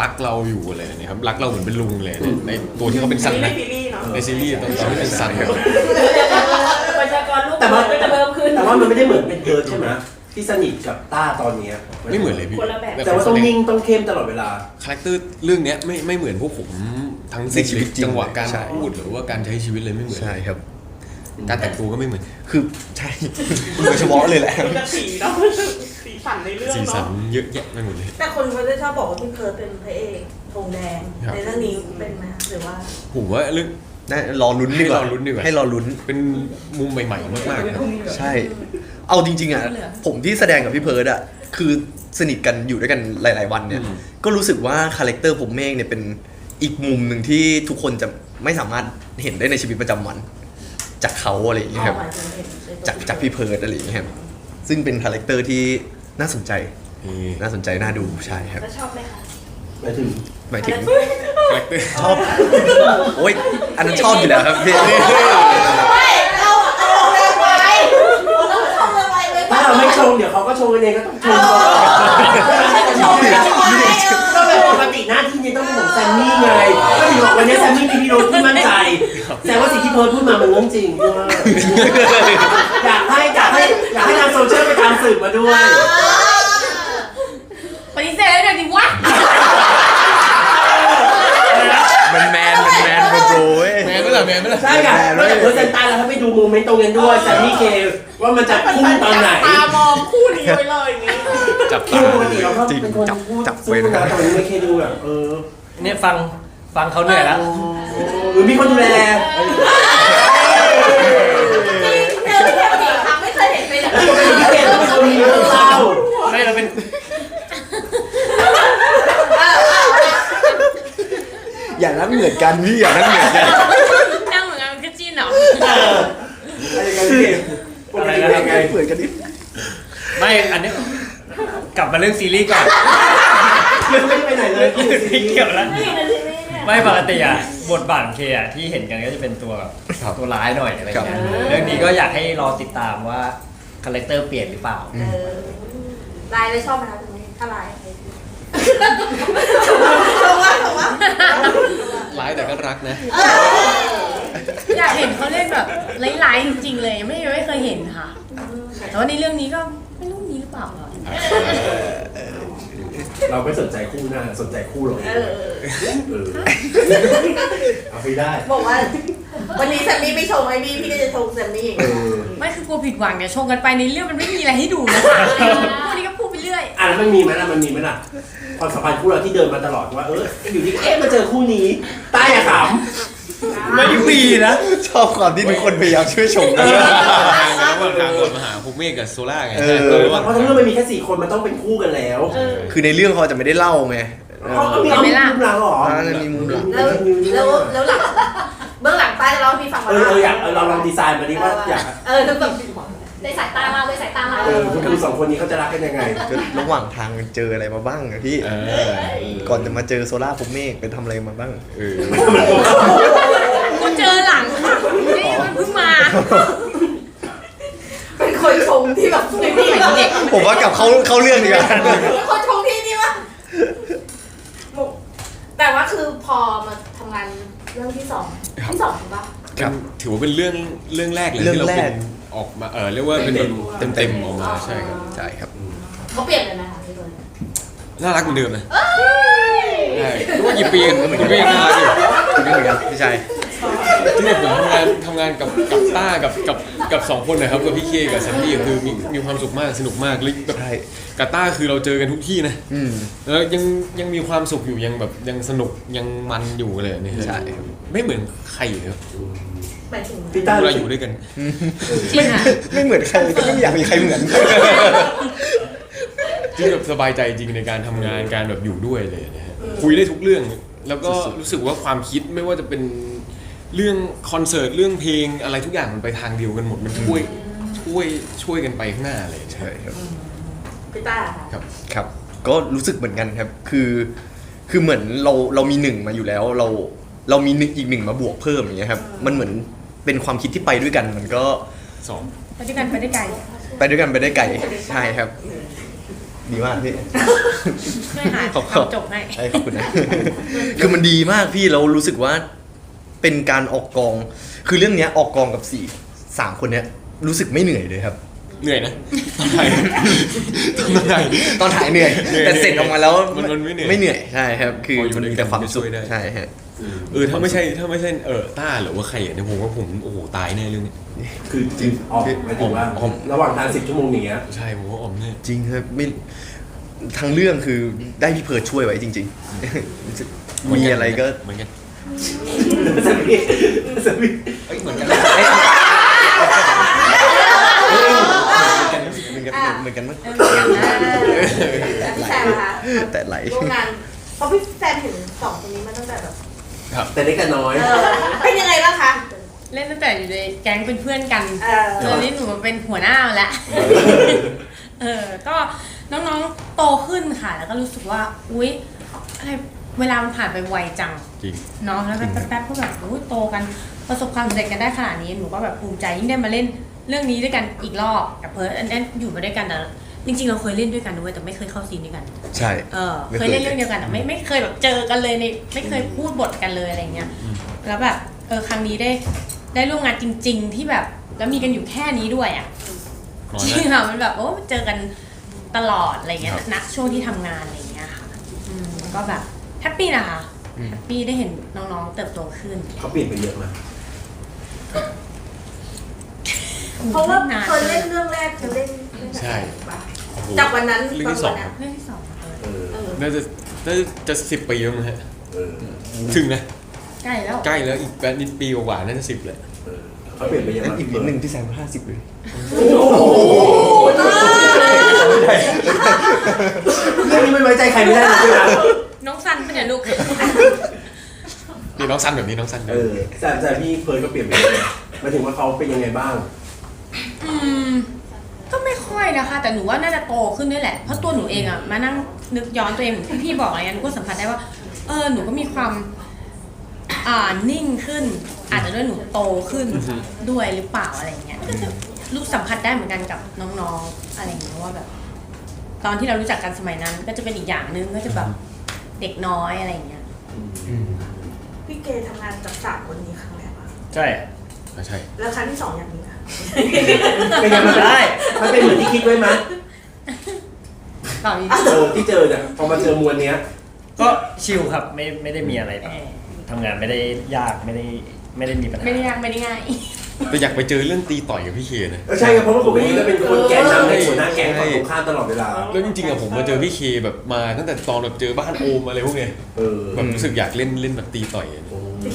รักเราอยู่อะไรเนี่ยครับรักเราเหมือนเป็นลุงเลยเนี่ยในตัวที่เขาเป็นซัน ใน นะ ซีรีส์เนาะ ในซีรีส์ตอนที่เป็นซันครับ ประชากรลูก แต่ว่า ก็จะเพิ่มขึ้น แต่ว่ามันไม่ได้เหมือนเป็นเพิร์ดใช่ไหมที่สนิทกับต้าตอนเนี้ย ไม่เหมือนเลยพี่ คนละแบบ แต่ว่าต้องนิ่งต้องเข้มตลอดเวลา คาแรคเตอร์เรื่องเนี้ยไม่เหมือนพวกผมทั้ง ในชีวิตจริง จังหวะการ ใช่ พูดหรือว่าการใช้ชีวิตเลยไม่เหมือน ใช่ครับ การแต่งตัวก็ไม่เหมือน คือใช่โดยเฉพาะเลยแหละ จะสีเนาะสีสันในเรื่อง สีสัน เนาะ เยอะแยะไปหมดเลย แต่คนเขาจะชอบบอกว่าพี่เพิร์ดเป็นพระเอกธงแดง ครับ ในเรื่องนี้เป็นไหมหรือว่า ผมว่าเรื่อง ได้รอลุ้นดีกว่า ให้รอลุ้นดีกว่า ให้รอลุ้น เป็นมุมใหม่ๆมากๆครับ ใช่ เอาจริงๆอ่ะ ผมที่แสดงกับพี่เพิร์ดอ่ะ คือสนิทกันอยู่ด้วยกันหลายๆวันเนี่ย ก็รู้สึกว่าคาแรคเตอร์ผมเมฆเนี่ยเป็นอีกมุมหนึ่งที่ทุกคนจะไม่สามารถเห็นได้ในชีวิตประจำวัน จากเขาอะไรอย่างเงี้ยครับ หมายถึงเห็นในตัว จากพี่เพิร์ดอะไรอย่างเงี้ยครับ ซึ่งเป็นคาแรคเตอร์ที่น่าสนใจ น่าสนใจน่าดูใช่ครับ แล้วชอบไหมคะ หมายถึง หมายถึง คาแรคเตอร์ ชอบ โอ๊ย อันนั้นชอบอยู่แล้วครับพี่ ไม่เราเร็วไปเราชมเร็วไปเลย ถ้าเราไม่ชงเดี๋ยวเขาก็ชงกันเองก็ต้องชงก่อนชงก็แบบปกติหน้าที่นี้ต้องเป็นของแซมมี่ไงก็ถึงบอกวันนี้แซมมี่มีพิรุธที่มั่นใจแต่ว่าสิ่งที่เพิร์ดพูดมามันเรื่องจริงด้วยอยากให้ทางโซเชียลไปตามสืบมาด้วย ปฏิเสธเลยหน่อยดิวะ แมนโปรเว้ย แมนไม่หรอแมนไม่หรอ ใช่ค่ะแล้วแต่เพิร์ดเซนต้าแล้วถ้าไปดูโมเมนต์ตรงนั้นด้วยแซมมี่เคว่ามันจะพุ่งตอนไหน ตามองคู่นี้ไว้เลยอย่างงี้ จับ คือ ตา ปกติเราก็เป็นคนพูดสู้นะแต่วันนี้ไม่เคยดูแบบเนี่ยฟังเขาเหนื่อยแล้ว หรือมีคนดูแล เจอแค่กี่ครั้งไม่เคยเห็นเป็นแบบนี้ พี่เกดต้องเป็นคนมีเรื่องเล่า ไม่เราเป็น อย่างนั้นเหมือนกันพี่อย่างนั้นเหมือนกัน นั่งเหมือนกันคือจีนเหรอ คือปกติยังไง เหมือนกันดิ ไม่อันนี้กลับมาเรื่องซีรีส์ก่อน ไม่ได้ไปไหนเลย ไม่เกี่ยวแล้ว นี่ในซีรีส์เนี่ย ไม่ปกติอะบทบาทของเคอะที่เห็นกันก็จะเป็นตัวตัวร้ายหน่อยอะไรอย่างเงี้ยเรื่องนี้ก็อยากให้รอติดตามว่าคาแรคเตอร์เปลี่ยนหรือเปล่า ลายแล้วชอบไหมคะตรงนี้ถ้าลายชมว่า ร้ายแต่ก็รักนะ อยากเห็นเขาเล่นแบบไลฟ์ๆจริงๆเลยไม่เคยเห็นค่ะ แต่ว่าในเรื่องนี้ก็ไม่รู้มีหรือเปล่าหรอก เราไม่สนใจคู่หน้าสนใจคู่เราเองเอาไปได้ บอกว่าวันนี้แซมมี่ไม่ชมไอ้พี่ก็จะชมแซมมี่ ไม่คือกลัวผิดหวังเนี่ยชงกันไปในเรื่องมันไม่มีอะไรให้ดูนะคะวันนี้ก็พูดไปเรื่อย แล้วมันมีไหมล่ะความสัมพันธ์คู่เราที่เดินมาตมาอยู่ที่มาเจอคู่นี้ตายอย่าขำ ไม่มีนะ ชอบความที่ทุกคนพยายามช่วยชมกัน ระหว่างทางก่อนมาหาภูเมฆกับโซล่าไง เพราะทั้งเรื่องมันมีแค่4 คนมันต้องเป็นคู่กันแล้ว คือในเรื่องเขาจะไม่ได้เล่าไง เขามีมุมหลังหรอ มีมุมหลัง แล้วหลังเบื้องหลังใต้เราพี่ฟังมา อยากเราลองดีไซน์มาดิว่าอยาก ต้องแบบ ในสายตาเราในสายตาเรา คุณดู2 คนนี้เขาจะรักกันยังไง ระหว่างทางมันเจออะไรมาบ้างอะพี่ ก่อนจะมาเจอโซล่าผมเมฆไปทำอะไรมาบ้าง กูเจอหลังค่ะนี่มันเพิ่งมา เป็นคนชมที่แบบ ไม่เหมือนเด็ก ผมว่ากลับเข้าเรื่องดีกว่า เป็นคนชมที่นี่วะ ถือว่าเป็นเรื่องแรกเลยที่เราเป็นออกมาเรียกว่าเป็นเต็มออกมาใช่ครับ ใช่ครับ เขาเปลี่ยนเลยไหมคะพี่เบิร์ด น่ารักเหมือนเดิมนะใช่รู้ว่ากี่ปีกันกี่ปีน่ารักอยู่ จริงเหมือนกันพี่ชัย ที่เนี่ยผมทำงานกับต้ากับสองคนนะครับกับพี่เคกับแซมมี่คือมีความสุขมากสนุกมากเลยแบบ ใช่ กับต้าคือเราเจอกันทุกที่นะ อืม แล้วยังมีความสุขอยู่ยังแบบยังสนุกยังมันอยู่เลยนี่ ใช่ ไม่เหมือนใครเลยครับ หมายถึง พี่ต้า เวลาอยู่ด้วยกัน จริงอ่ะ ไม่เหมือนใครก็ไม่อยากมีใครเหมือน จริงแบบสบายใจจริงในการทำงานการแบบอยู่ด้วยเลยนะฮะคุยได้ทุกเรื่องแล้วก็รู้สึกว่าความคิดไม่ว่าจะเป็นเรื่องคอนเสิร์ตเรื่องเพลงอะไรทุกอย่างมันไปทางเดียวกันหมดมันช่วยกันไปข้างหน้าเลย ใช่ครับ พี่ต้าค่ะ ครับ ครับ ก็รู้สึกเหมือนกันครับ คือเหมือนเรามีหนึ่งมาอยู่แล้ว เรามีอีกหนึ่งมาบวกเพิ่มอย่างเงี้ยครับ มันเหมือนเป็นความคิดที่ไปด้วยกันมันก็ สอง ไปด้วยกันไปได้ไกล ไปด้วยกันไปได้ไกลใช่ครับ ดีมากพี่ ช่วยหา ขอบคุณ จบให้ ใช่ขอบคุณนะ คือมันดีมากพี่เรารู้สึกว่าเป็นการออกกอง คือเรื่องเนี้ยออกกองกับ3 คนเนี้ยรู้สึกไม่เหนื่อยเลยครับ เหนื่อยนะตอนถ่าย ตอนถ่ายเหนื่อย แต่เสร็จออกมาแล้ว มันไม่เหนื่อย ไม่เหนื่อยใช่ครับ คือ พออยู่ มันมีแต่ความสุข ด้วยกัน ใช่ฮะ ถ้าไม่ใช่ต้าหรือว่าใครเนี่ยผมโอ้โหตายแน่เรื่องนี้ คือจริงออกหมายถึงว่าระหว่างทาง10 ชั่วโมงอย่างเงี้ย ใช่ผมว่าออมแน่ จริงครับไม่ทั้งเรื่องคือได้พี่เพิร์ดช่วยไว้จริงๆ มีอะไรก็ เหมือนกัน แซมมี่แซมมี่ เหมือนกันเหมือนกันมั้ง แล้วพี่แซมนะคะ แต่ไหล ร่วมงานเพราะพี่แซมเห็น2 คนนี้มาตั้งแต่แบบ แต่เล็กกันน้อย เป็นยังไงบ้างคะ เล่นตั้งแต่อยู่ในแก๊งเป็นเพื่อนกัน เออ ตอนนี้หนูมาเป็นหัวหน้าแล้วก็น้องๆโตขึ้นค่ะ แล้วก็รู้สึกว่าอุ๊ยอะไรเวลามันผ่านไปไวจัง จริง เนาะแล้วแป๊บๆก็แบบอุ๊ยโตกันประสบความสำเร็จกันได้ขนาดนี้หนูก็แบบภูมิใจยิ่งได้มาเล่นเรื่องนี้ด้วยกันอีกรอบกับเพิร์ดอันนั้นอยู่มาด้วยกันแต่จริงๆเราเคยเล่นด้วยกันด้วยแต่ไม่เคยเข้าซีนด้วยกัน ใช่ เคยเล่นเรื่องเดียวกันแต่ไม่เคยแบบเจอกันเลยในไม่เคยพูดบทกันเลยอะไรเงี้ยแล้วแบบครั้งนี้ได้ร่วมงานจริง ๆ ที่แบบแล้วมีกันอยู่แค่นี้ด้วยอ่ะ น้อย จริง นะ ค่ะมันแบบโอ้เจอกันตลอดอะไรเงี้ย ครับ ณช่วงที่ทำงานอะไรเงี้ยค่ะก็แบบแฮปปี้นะคะแฮปปี้ได้เห็นน้องๆเติบโตขึ้น เขาเปลี่ยนไปเยอะมาก เพราะว่าเคยเล่นเรื่องแรกเคยเล่น ใช่โอ้โห จากวันนั้น เรื่องที่สอง เรื่องที่สองเลย เออ น่าจะ10 ปีแล้วมั้งฮะ เออ ถึงนะ ใกล้แล้ว ใกล้แล้วอีกแป๊บนิดปีกว่าๆน่าจะ10เลย เออเขาเปลี่ยนไปเยอะ งั้น มาก อีกนิดนึงพี่แซมก็50เลย โอ้โหเรื่องนี้ไม่ไว้ใจใครไม่ได้เลยใช่ไหม น้องซันเป็นอย่างลูก นี่น้องสั้นแบบนี้น้องสั้น เออแต่พี่เพิร์ดก็เปลี่ยนไปเยอะหมายถึงว่าเขาเป็นยังไงบ้าง ก็ไม่ค่อยนะคะ แต่หนูว่าน่าจะโตขึ้นด้วยแหละเพราะตัวหนูเองอะมานั่งนึกย้อนตัวเองเหมือนที่พี่บอกอะไรเงี้ยหนูก็สัมผัสได้ว่าหนูก็มีความนิ่งขึ้น อาจจะด้วยหนูโตขึ้นด้วยหรือเปล่าอะไรเงี้ยก็จะรู้สัมผัสได้เหมือนกันกับน้องๆอะไรอย่างเงี้ยว่าแบบ ตอนที่เรารู้จักกันสมัยนั้น ก็จะเป็นอีกอย่างนึงก็จะแบบเด็กน้อยอะไรอย่างเงี้ย พี่เกทำงานกับ3 คนนี้ครั้งแรกป่ะ ใช่ ใช่ แล้วครั้งที่ 2 อย่างนี้ค่ะ เป็นไงมันได้มันเป็นเหมือนที่คิดไว้ไหม ตอนนี้ ที่เจอเนี่ยพอมาเจอมวลเนี้ย ก็ชิลครับไม่ได้มีอะไรแบบทำงานไม่ได้ยากไม่ได้มีปัญหา ไม่ได้ยากไม่ได้ง่าย แต่อยากไปเจอเรื่องตีต่อยกับพี่เคนะ ใช่ครับเพราะว่าปกติก็เป็นคนแกนนำในหัวหน้าแก๊งฝั่งตรงข้ามตลอดเวลา แล้วจริงๆอะผมมาเจอพี่เคแบบมาตั้งแต่ตอนแบบเจอบ้านโอมอะไรพวกเนี้ย เออ แบบรู้สึกอยากเล่นแบบตีต่อยอะ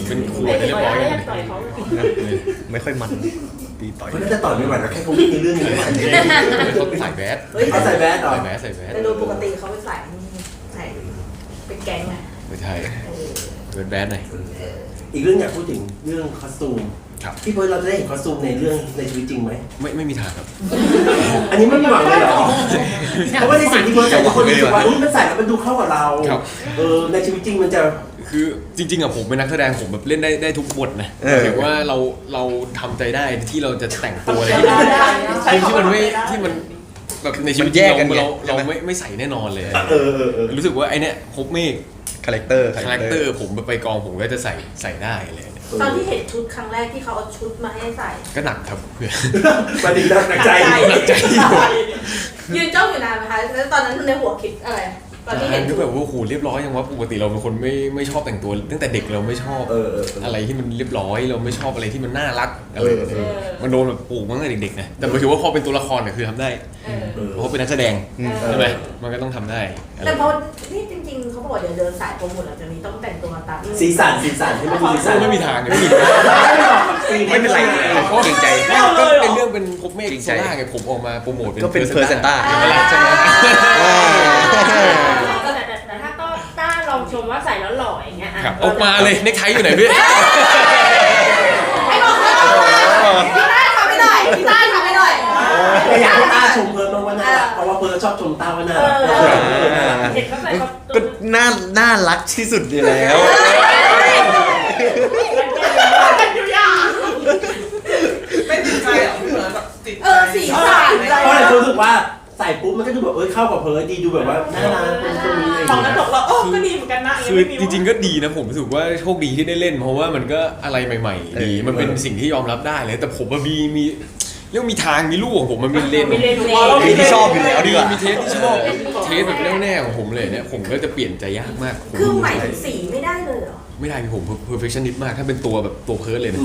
เป็นครัว ไม่ เรียบร้อย ได้ เลย ต่อยเขา ไม่ค่อยมันตีต่อย เขาน่าจะต่อยไม่ไหวแล้วแค่เขาวิ่งในเรื่องนี้ไม่ไหว เขาใส่แบส เฮ้ย เขาใส่แบสต่อ ใส่แบสใส่แบส แต่โดยปกติเขาเป็นสายเป็นแก๊งไง ไม่ใช่เป็นแบสหน่อย อีกเรื่องอยากพูดถึงเรื่องคอสตูม ครับ พี่เพิร์ดเราจะได้เห็นคอสตูมในเรื่องในชีวิตจริงไหม ไม่มีทางครับ อันนี้ไม่มีหวังเลยเหรอ เพราะว่าในสิ่งที่เพิร์ดใส่ทุกคนรู้สึกว่ามันใส่แล้วมันดูเข้ากับเรา ครับ ในชีวิตจริงมันจะ คือจริงๆอะผมเป็นนักแสดงผมแบบเล่นได้ทุกบทนะถือว่าเราทำใจได้ที่เราจะแต่งตัวอะไรที่มันแบบในชีวิตจริงเราไม่ใส่แน่นอนเลย รู้สึกว่าไอเนี้ยพบเมฆ คาแรคเตอร์ คาแรคเตอร์ผมไปกองผมก็จะใส่ได้เลย ตอนที่เห็นชุดครั้งแรกที่เขาเอาชุดมาให้ใส่ ก็หนักครับเพื่อน มาดีหนักใจ ยืนจ้องอยู่นานไหมคะแล้วตอนนั้นในหัวคิดอะไรตอนที่เห็น ก็แบบว่าโอ้โหเรียบร้อยยังว่าปกติเราเป็นคนไม่ชอบแต่งตัวตั้งแต่เด็กเราไม่ชอบอะไรที่มันเรียบร้อยเราไม่ชอบอะไรที่มันน่ารักอะไรมันโดนแบบปลูกมาตั้งแต่เด็กๆนะแต่หมายถึงว่าพอเป็นตัวละครเนี่ยคือทำได้เพราะเป็นนักแสดงใช่ไหมมันก็ต้องทำได้ แต่พอนี่จริงๆเขาบอกเดี๋ยวเดินสายโปรโมทหลังจากนี้ต้องแต่งตัวตาม สีสันให้มันมีสีสัน ไม่มีทางเลยไม่มี ไม่เป็นไรเพราะเกรงใจ ก็เป็นเรื่องเป็นพบเมฆโซล่าไงผมออกมาโปรโมท ก็เป็นเพอร์เซนต้า ใช่ไหม แต่ถ้าต้าลองชมว่าใส่แล้วหล่ออย่างเงี้ย ครับออกมาเลยเน็กไทอยู่ไหนด้วย ไอ้บอกพี่ต้าทำไม่ได้พี่ต้าทำไม่ได้ แต่อยากให้ต้าชมเพิร์ดบ้างว่าน่ารักเพราะว่าเพิร์ดชอบชมต้าว่าน่ารัก เห็นเขาใส่เขา ก็น่ารักที่สุดอยู่แล้ว ไม่ติดใจหรอพี่เหมือนแบบติดใจ สีสัน เพราะอะไรรู้สึกว่าใส่ปุ๊บมันก็ดูแบบเข้ากับเพิร์ดดีดูแบบว่าน่ารักเป็นตัวนี้อะไรอ ขอย่าง ง กระ เงี้ย จกเราก็ดีเหมือนกันนะ คือจริงๆก็ดีนะผมรู้สึกว่าโชคดีที่ได้เล่น เพราะว่ามันก็อะไรใหม่ๆดีมันเป็นสิ่งที่ยอมรับได้เลยแต่ผมมีเรียกมีทางมีลูกของผมมันมีเลน ไม่เล่น มีที่ชอบอยู่แล้วดีกว่า มีเทสที่ชอบเทสแบบแน่ๆของผมเลยเนี่ยผมก็จะเปลี่ยนใจยากมาก คือหมายถึงสีไม่ได้เลยเหรอ ไม่ได้พี่ผม perfectionist มากถ้าเป็นตัวแบบตัวเพิร์ดเลยนะ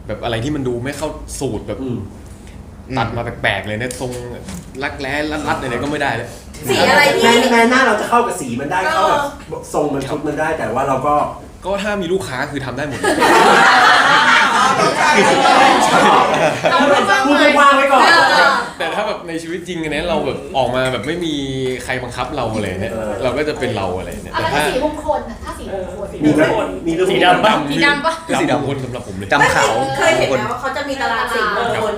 แบบอะไรที่มันดูไม่เข้าสูตรแบบตัดมาแปลกๆเลยเนี่ยทรงรักแร้รัดๆอะไรก็ไม่ได้เลย สีอะไรที่ แม้หน้าเราจะเข้ากับสีมันได้เข้าแบบทรงมันชุดมันได้แต่ว่าเราก็ ก็ถ้ามีลูกค้าคือทำได้หมด พูดกว้างไว้ก่อน แต่ถ้าแบบในชีวิตจริงเนี่ยเราแบบออกมาแบบไม่มีใครบังคับเราอะไรเนี่ยเราก็จะเป็นเราอะไรเนี่ย อะไร แต่ถ้า สีมงคลถ้าสีมงคล มีไหมมีเรื่อง สีดำปะ สีดำปะ สีดำคนสำหรับผมเลย จำขาว เคยเห็นไหมว่าเขาจะมีตารางสีมงคล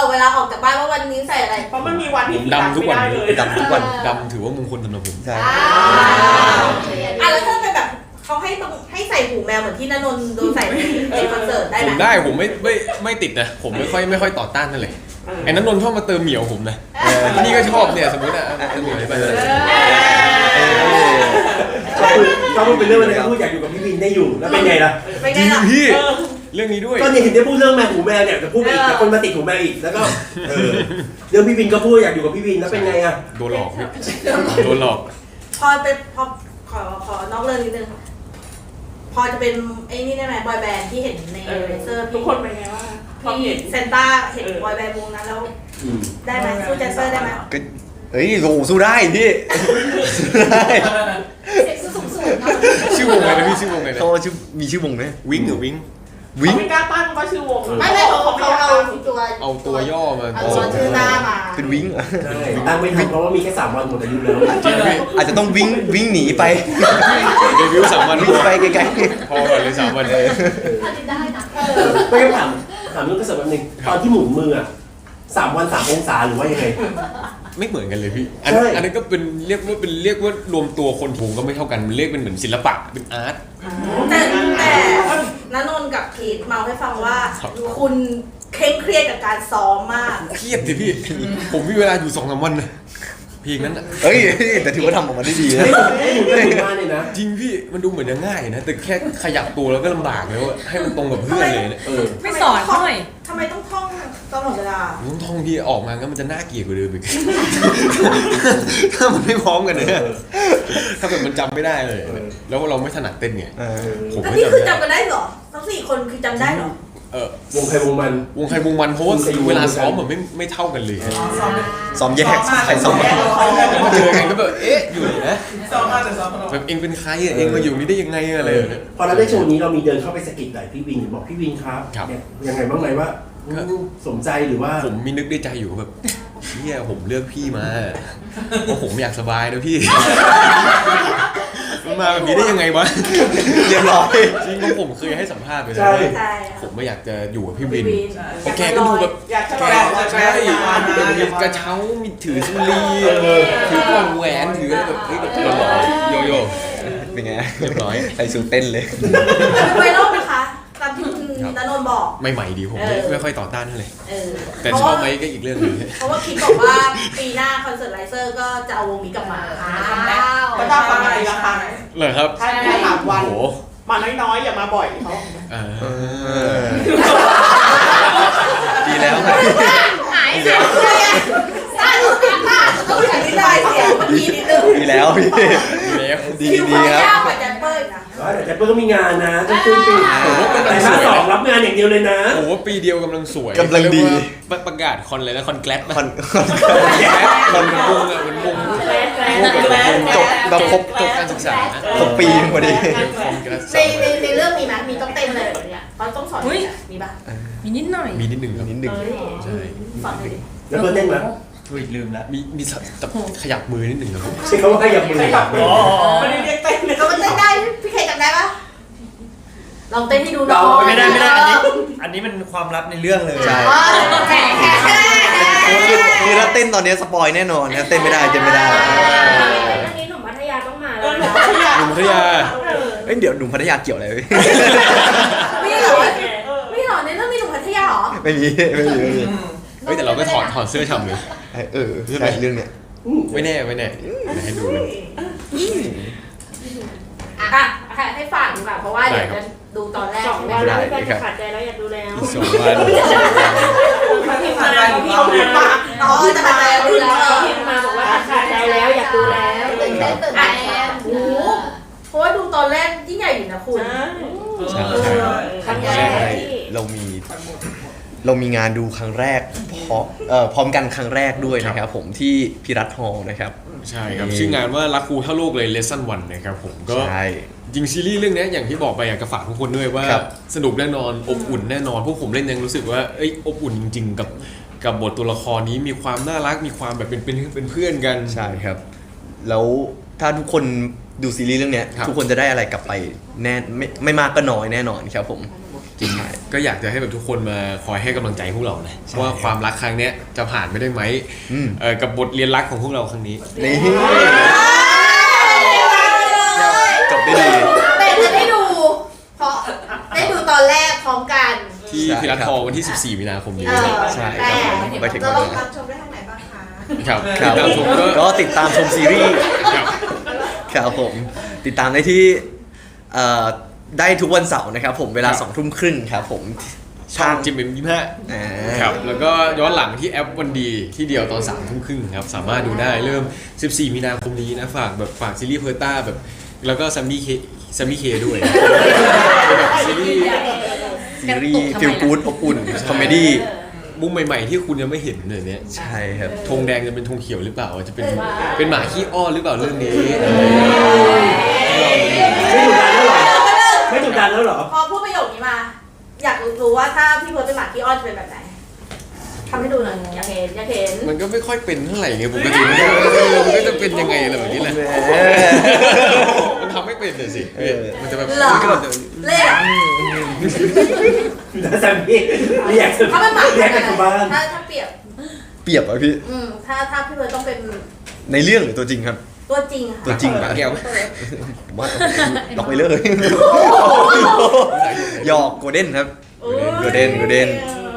เวลาออกจากบ้านว่าวันนี้ใส่อะไร เพราะมันมีวันที่ ดำทุกวัน เลย ดำทุกวัน ดำถือว่ามงคลสำหรับผม ใช่ แล้วถ้าเป็นแบบเขาให้ใส่หูแมวเหมือนที่ณนนท์โดนใส่ในคอนเสิร์ตได้ ผ ไหม มได้ผมไม่ติดนะผมไม่ค่อยต่อต้านนั่นเลยไอ้นั้นนนท์ชอบมาเติมเหมียวผมนะนี่ก็ชอบเนี่ยสมมติอ่ะเติมเหมียวไปเลย ก็พูดเป็นเรื่องอะไรก็พูดอยากอยู่กับพี่วินได้อยู่แล้วเป็นไงล่ะ เป็นไง จริง ล่ะ พี่เรื่องนี้ด้วย ก็เนี่ยเห็นได้พูดเรื่องแมวหูแมวเนี่ยจะพูดอีกแต่คนมาติดหูแมวอีกแล้วก็เรื่องพี่วินก็พูดอยากอยู่กับพี่วินแล้วเป็นไงอ่ะ โดนหลอกพี่โดนหลอก พอขอนอกเรื่องนิดนึงพอจะเป็นไอ้นี่ได้ไหมบอยแบนด์ที่เห็นในเลเซอร์ ทุกคนเป็นไงว่าพอ พี่ เห็น เซนต้าเห็นบอยแบนด์วงนั้นแล้วได้ไหมสู้แจสเปอร์ได้ไหม ก็เฮ้ยสู้ได้พี่สู้ได้ เซ็กซ์สูงๆเนาะ ชื่อวงอะไรนะพี่ชื่อวงอะไรนะ เขามีชื่อวงไหม วิงหรือวิง วิ่ง ไม่กล้าตั้งก็ชื่อวง ไม่เขาตัว เอาตัวย่อมา เอาชื่อหน้ามา เป็นวิ่งเหรอ ใช่ตั้งไม่ทันเพราะว่ามีแค่3 วันหมดอายุแล้ว จริงพี่ อาจจะต้องวิ่งหนีไป เดบิวต์3 วัน วิ่งไปไกล พอก่อนเลย3 วันเลย อันนี้ได้นะ ไม่ต้องถามเรื่องกระเสริมแป๊บนึงตอนที่หมุนมืออ่ะ3 วัน 3 องศาหรือว่ายังไง ไม่เหมือนกันเลยพี่ อัน ใช่ นี้ก็เป็นเรียกว่ารวมตัวคนถูกก็ไม่เท่ากันมันเรียกเป็นเหมือนศิลปะเป็นอาร์ต แต่ณนนท์กับพีทเมาให้ฟังว่า คุณเคร่งเครียดกับการซ้อมมาก เครียดสิพี่ ผมมีเวลาอยู่ 2-3 วันนะเพลงนั้นอ่ะ ๆเฮ้ยแต่ถือว่าทำออกมาได้ดีนะ ไม่หมุนมาเลยนะ จริงพี่มันดูเหมือนจะง่ายนะแต่แค่ขยับตัวแล้วก็ลำบากแล้วอะให้มันตรงกับเพื่อนเลยเนี่ย ไม่สอนเขาหน่อย ทำไมต้องท่องตลอดเวลา ต้องท่องพี่ออกมางั้นมันจะน่าเกลียดกว่าเดิมอีก ถ้ามันไม่พร้อมกันเนี่ยถ้าเกิดมันจำไม่ได้เลย แล้วเราไม่ถนัดเต้นไงผม แล้ว ไม่ นี่ จำ คือ ไม่ได้ จำกันได้เหรอ ทั้ง4 คนคือจำได้เหรอ วงใครวงมัน วงใครวงมันเพราะว่าเวลาซ้อมมันไม่เท่ากันเลย ซ้อมแยกใครซ้อม มาเจอกันก็แบบเอ๊ะอยู่ไหนนะ ซ้อมมาแต่ซ้อมมา แบบเองเป็นใครอะเองมาอยู่นี่ได้ยังไงอะไรแบบเนี้ย พอเราได้โชว์นี้เรามีเดินเข้าไปสะกิดไหล่พี่วินบอกพี่วินครับ ครับ ยังไงบ้างไหมว่าสมใจหรือว่า ผมมีนึกในใจอยู่แบบเฮียผมเลือกพี่มาเพราะผมอยากสบายนะพี่ มันมาแบบนี้ได้ยังไงวะ เรียบร้อย จริงเพราะผมเคยให้สัมภาษณ์ไปแล้ว ใช่ ใช่ ผมไม่อยากจะอยู่กับพี่วิน พี่วิน เพราะแกก็ดูแบบ อยากจะ แก ใช่ ใช่มีกระเช้ามีถือสุรีถือกล่องแหวนถืออะไรแบบเฮ้ยแบบหล่อๆโยโย่ เป็นไง เรียบร้อย ใส่สูทเต้นเลย ไวรัลนะคะตามที่คุณณนนท์บอก ใหม่ๆดีผมไม่ค่อยต่อต้านเท่าไหร่ เออ แต่ชอบไหมก็อีกเรื่องหนึง เพราะว่าคิดบอกว่าปีหน้าคอนเสิร์ตไลเซอร์ก็จะเอาวงนี้กลับมา ว้าว ก็ต้องฟังอะไรราคา เหรอครับ ใช่ไหม3 วัน โอ้โห มาน้อยๆอย่ามาบ่อยเขา ดีแล้ว หาย ดี ไป แล้ว เลยอะ ถ้าหนูติดหน้าต้องอย่างนี้ได้เสียงเมื่อกี้นิดนึง ดีแล้วพี่ดี คิว ดี เขา ค ยา รั ก บ กว่าแจมเปอร์นะ แต่แจ็ปเปอร์ก็มีงานนะต้องช่วยปี โอ้โหกำลั แต่ ง ห ส น้า วย สองรับงานอย่างเดียวเลยนะ โอ้โหปีเดียวกำลังสวย กำลังดี เรียกว่าประกาศคอนเลยนะคอนแกลด คอน คอนเป็นวงอะเหมือนวง แกรนแกรน จบแบบครบ จบการศึกษา ครบปีพอดี คอนแกลด ในเรื่องมีไหมมีต้องเต้นอะไรแบบเนี้ยเขาต้องสอนมีป่ะ มีนิดหน่อย มีนิดหนึ่งครับ นิดหนึ่ง ใช่ ฟังเลยดิ แล้วเบิร์ดเต้นไหม อุ้ยลืมแล้ว มีแต่ขยับมือนิดหนึ่งครับ ใช่เขาว่าขยับมือ อ๋อ ไม่ได้เรียกเต้นเลย เขาเต้นได้พี่เคจำได้ปะลองเต้นให้ดูหน่อย ไม่ได้อันนี้มันความลับในเรื่องเลย ใช่ อ๋อแข่คือถ้าเต้นตอนนี้สปอยแน่นอนนะเต้นไม่ได้เต้นไม่ได้ อันนี้หนุ่มพัทยาต้องมาแล้ว หนุ่มพัทยา เอ้ยเดี๋ยวหนุ่มพัทยาเกี่ยวอะไรพี่ มีเหรอมีเหรอในเรื่องมีหนุ่มพัทยาเหรอ ไม่มีไม่มีไม่มี เฮ้ยแต่เราก็ถอดเสื้อฉ่ำเลย ใช่เรื่องเนี้ย ไม่แน่เดี๋ยวให้ดูเลย อ่ะให้ฝากดีกว่าเพราะว่าเดี๋ยวจะดูตอนแรก 2 วันแล้วพี่แฟนจะขาดใจแล้วอยากดูแล้ว อีก2 วัน พิมพ์มา อ๋อจะมาดูแล้ว พิมพ์มาบอกว่าขาดใจแล้วอยากดูแล้ว ตื่นเต้น โอ้โหเพราะว่าดูตอนแรกยิ่งใหญ่อยู่นะคุณ ใช่ ครั้งแร ใช่ กที่ เรามีงานดูครั้งแรกพร้อมกันครั้งแรกด้วยนะครับผมที่พิรัตน์ฮอลล์นะครับ ใช่ครับชื่องานว่ารักครูเท่าโลกเลย Lesson 1นะครับผมก็ ใช่ จริงซีรีส์เรื่องนี้อย่างที่บอกไปอยากจะฝากทุกคนด้วยว่า ครับ สนุกแน่นอนอบอุ่นแน่นอนพวกผมเล่นยังรู้สึกว่าอบอุ่นจริงๆกับบทตัวละครนี้มีความน่ารักมีความแบบเป็นเพื่อนกัน ใช่ครับ แล้วถ้าทุกคนดูซีรีส์เรื่องเนี้ย ครับ ทุกคนจะได้อะไรกลับไปแน่ไม่มากก็น้อยแน่นอนครับผม จริงก็อยากจะให้แบบทุกคนมาคอยให้กำลังใจพวกเรานะว่าความรักครั้งเนี้ยจะผ่านไปได้ไหม อืม กับบทเรียนรักของพวกเราครั้งนี้ นี่จบได้ดี แต่จะได้ดูเพราะได้ดูตอนแรกพร้อมกัน ที่ ใช่ พิรัต ครับ ทองวันที่ 14 มีนาคมนี้ ใช่ครับผมไปถึง เรา วัน ต้อง นั้น รับชมได้ทางไหนบ้างคะ ครับ ครับ ติดตามชมก็ ก็ติดตามชมซีรีส์ ครับ ครับผมติดตามได้ที่ได้ทุกวันเสาร์นะครับผมเวลา ครับ 20:30ครับผม ช่องจิมเอ็ม25 อ่า ครับแล้วก็ย้อนหลังที่แอปวันดีที่เดียวตอน 3:30 ครับสามารถดูได้เริ่ม 14 มีนาคมนี้นะฝากซีรีส์เพอร์ต้าแบบแล้วก็ซัมมี่เคด้วยแบบซีรีส์ ซีรีส์ฟิลกู๊ดอบอุ่นคอมเมดี้ มุมใหม่ๆที่คุณยังไม่เห็นเลยเนี่ย ใช่ครับ ธงแดงจะเป็นธงเขียวหรือเปล่าจะเป็นหมาขี้อ้อนหรือเปล่าเรื่องนี้ ไม่ดุดันแล้วเหรอ พอพูดประโยคนี้มา อยากรู้ว่าถ้าพี่เพิร์ดเป็นหมาขี้อ้อนจะเป็นแบบไหนทำให้ดูหน่อยอยากเห็น มันก็ไม่ค่อยเป็นเท่าไหร่ไงปกติมันก็จะเป็นยังไงอะไรแบบนี้แหละมันทำไม่เป็นเลยสิมันจะแบบ เหรอ มันก็แบบ เล่อะ แซมมี่เรียก ถ้าเป็นหมา เรียกกันบ้าน ถ้าเปรียบ เปรียบอ่ะพี่ ถ้าพี่เพิร์ดต้องเป็น ในเรื่องหรือตัวจริงครับ ตัวจริงอะ ตัวจริงปะ แก้ว ผมว่าล็อกไปเลยหยอกโกลเด้นครับโกลเด้น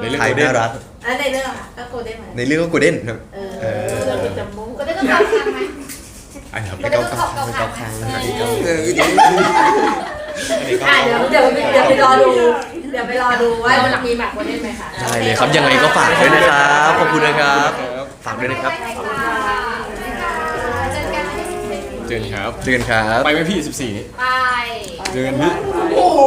ในเรื่อง ไทย Golden น่ารัก แล้วในเรื่องอะก็โกลเด้นเหมือน ในเรื่องก็โกลเด้นครับ เรื่องจมูก ก็ได้ต้องการทางไหม อันนี้ครับ ก็ได้ต้องขอบเขาทางไหม เดี๋ยวไปรอดูว่ามันมีหมากโกลเด้นไหมคะ ได้เลยครับยังไงก็ฝากด้วยนะครับขอบคุณนะครับฝากด้วยนะครับ เจอกันที่ เจอกันครับ เจอกันครับ ไปไหมพี่ 14 นี้ ไป เจอกันพี่ โอ้โห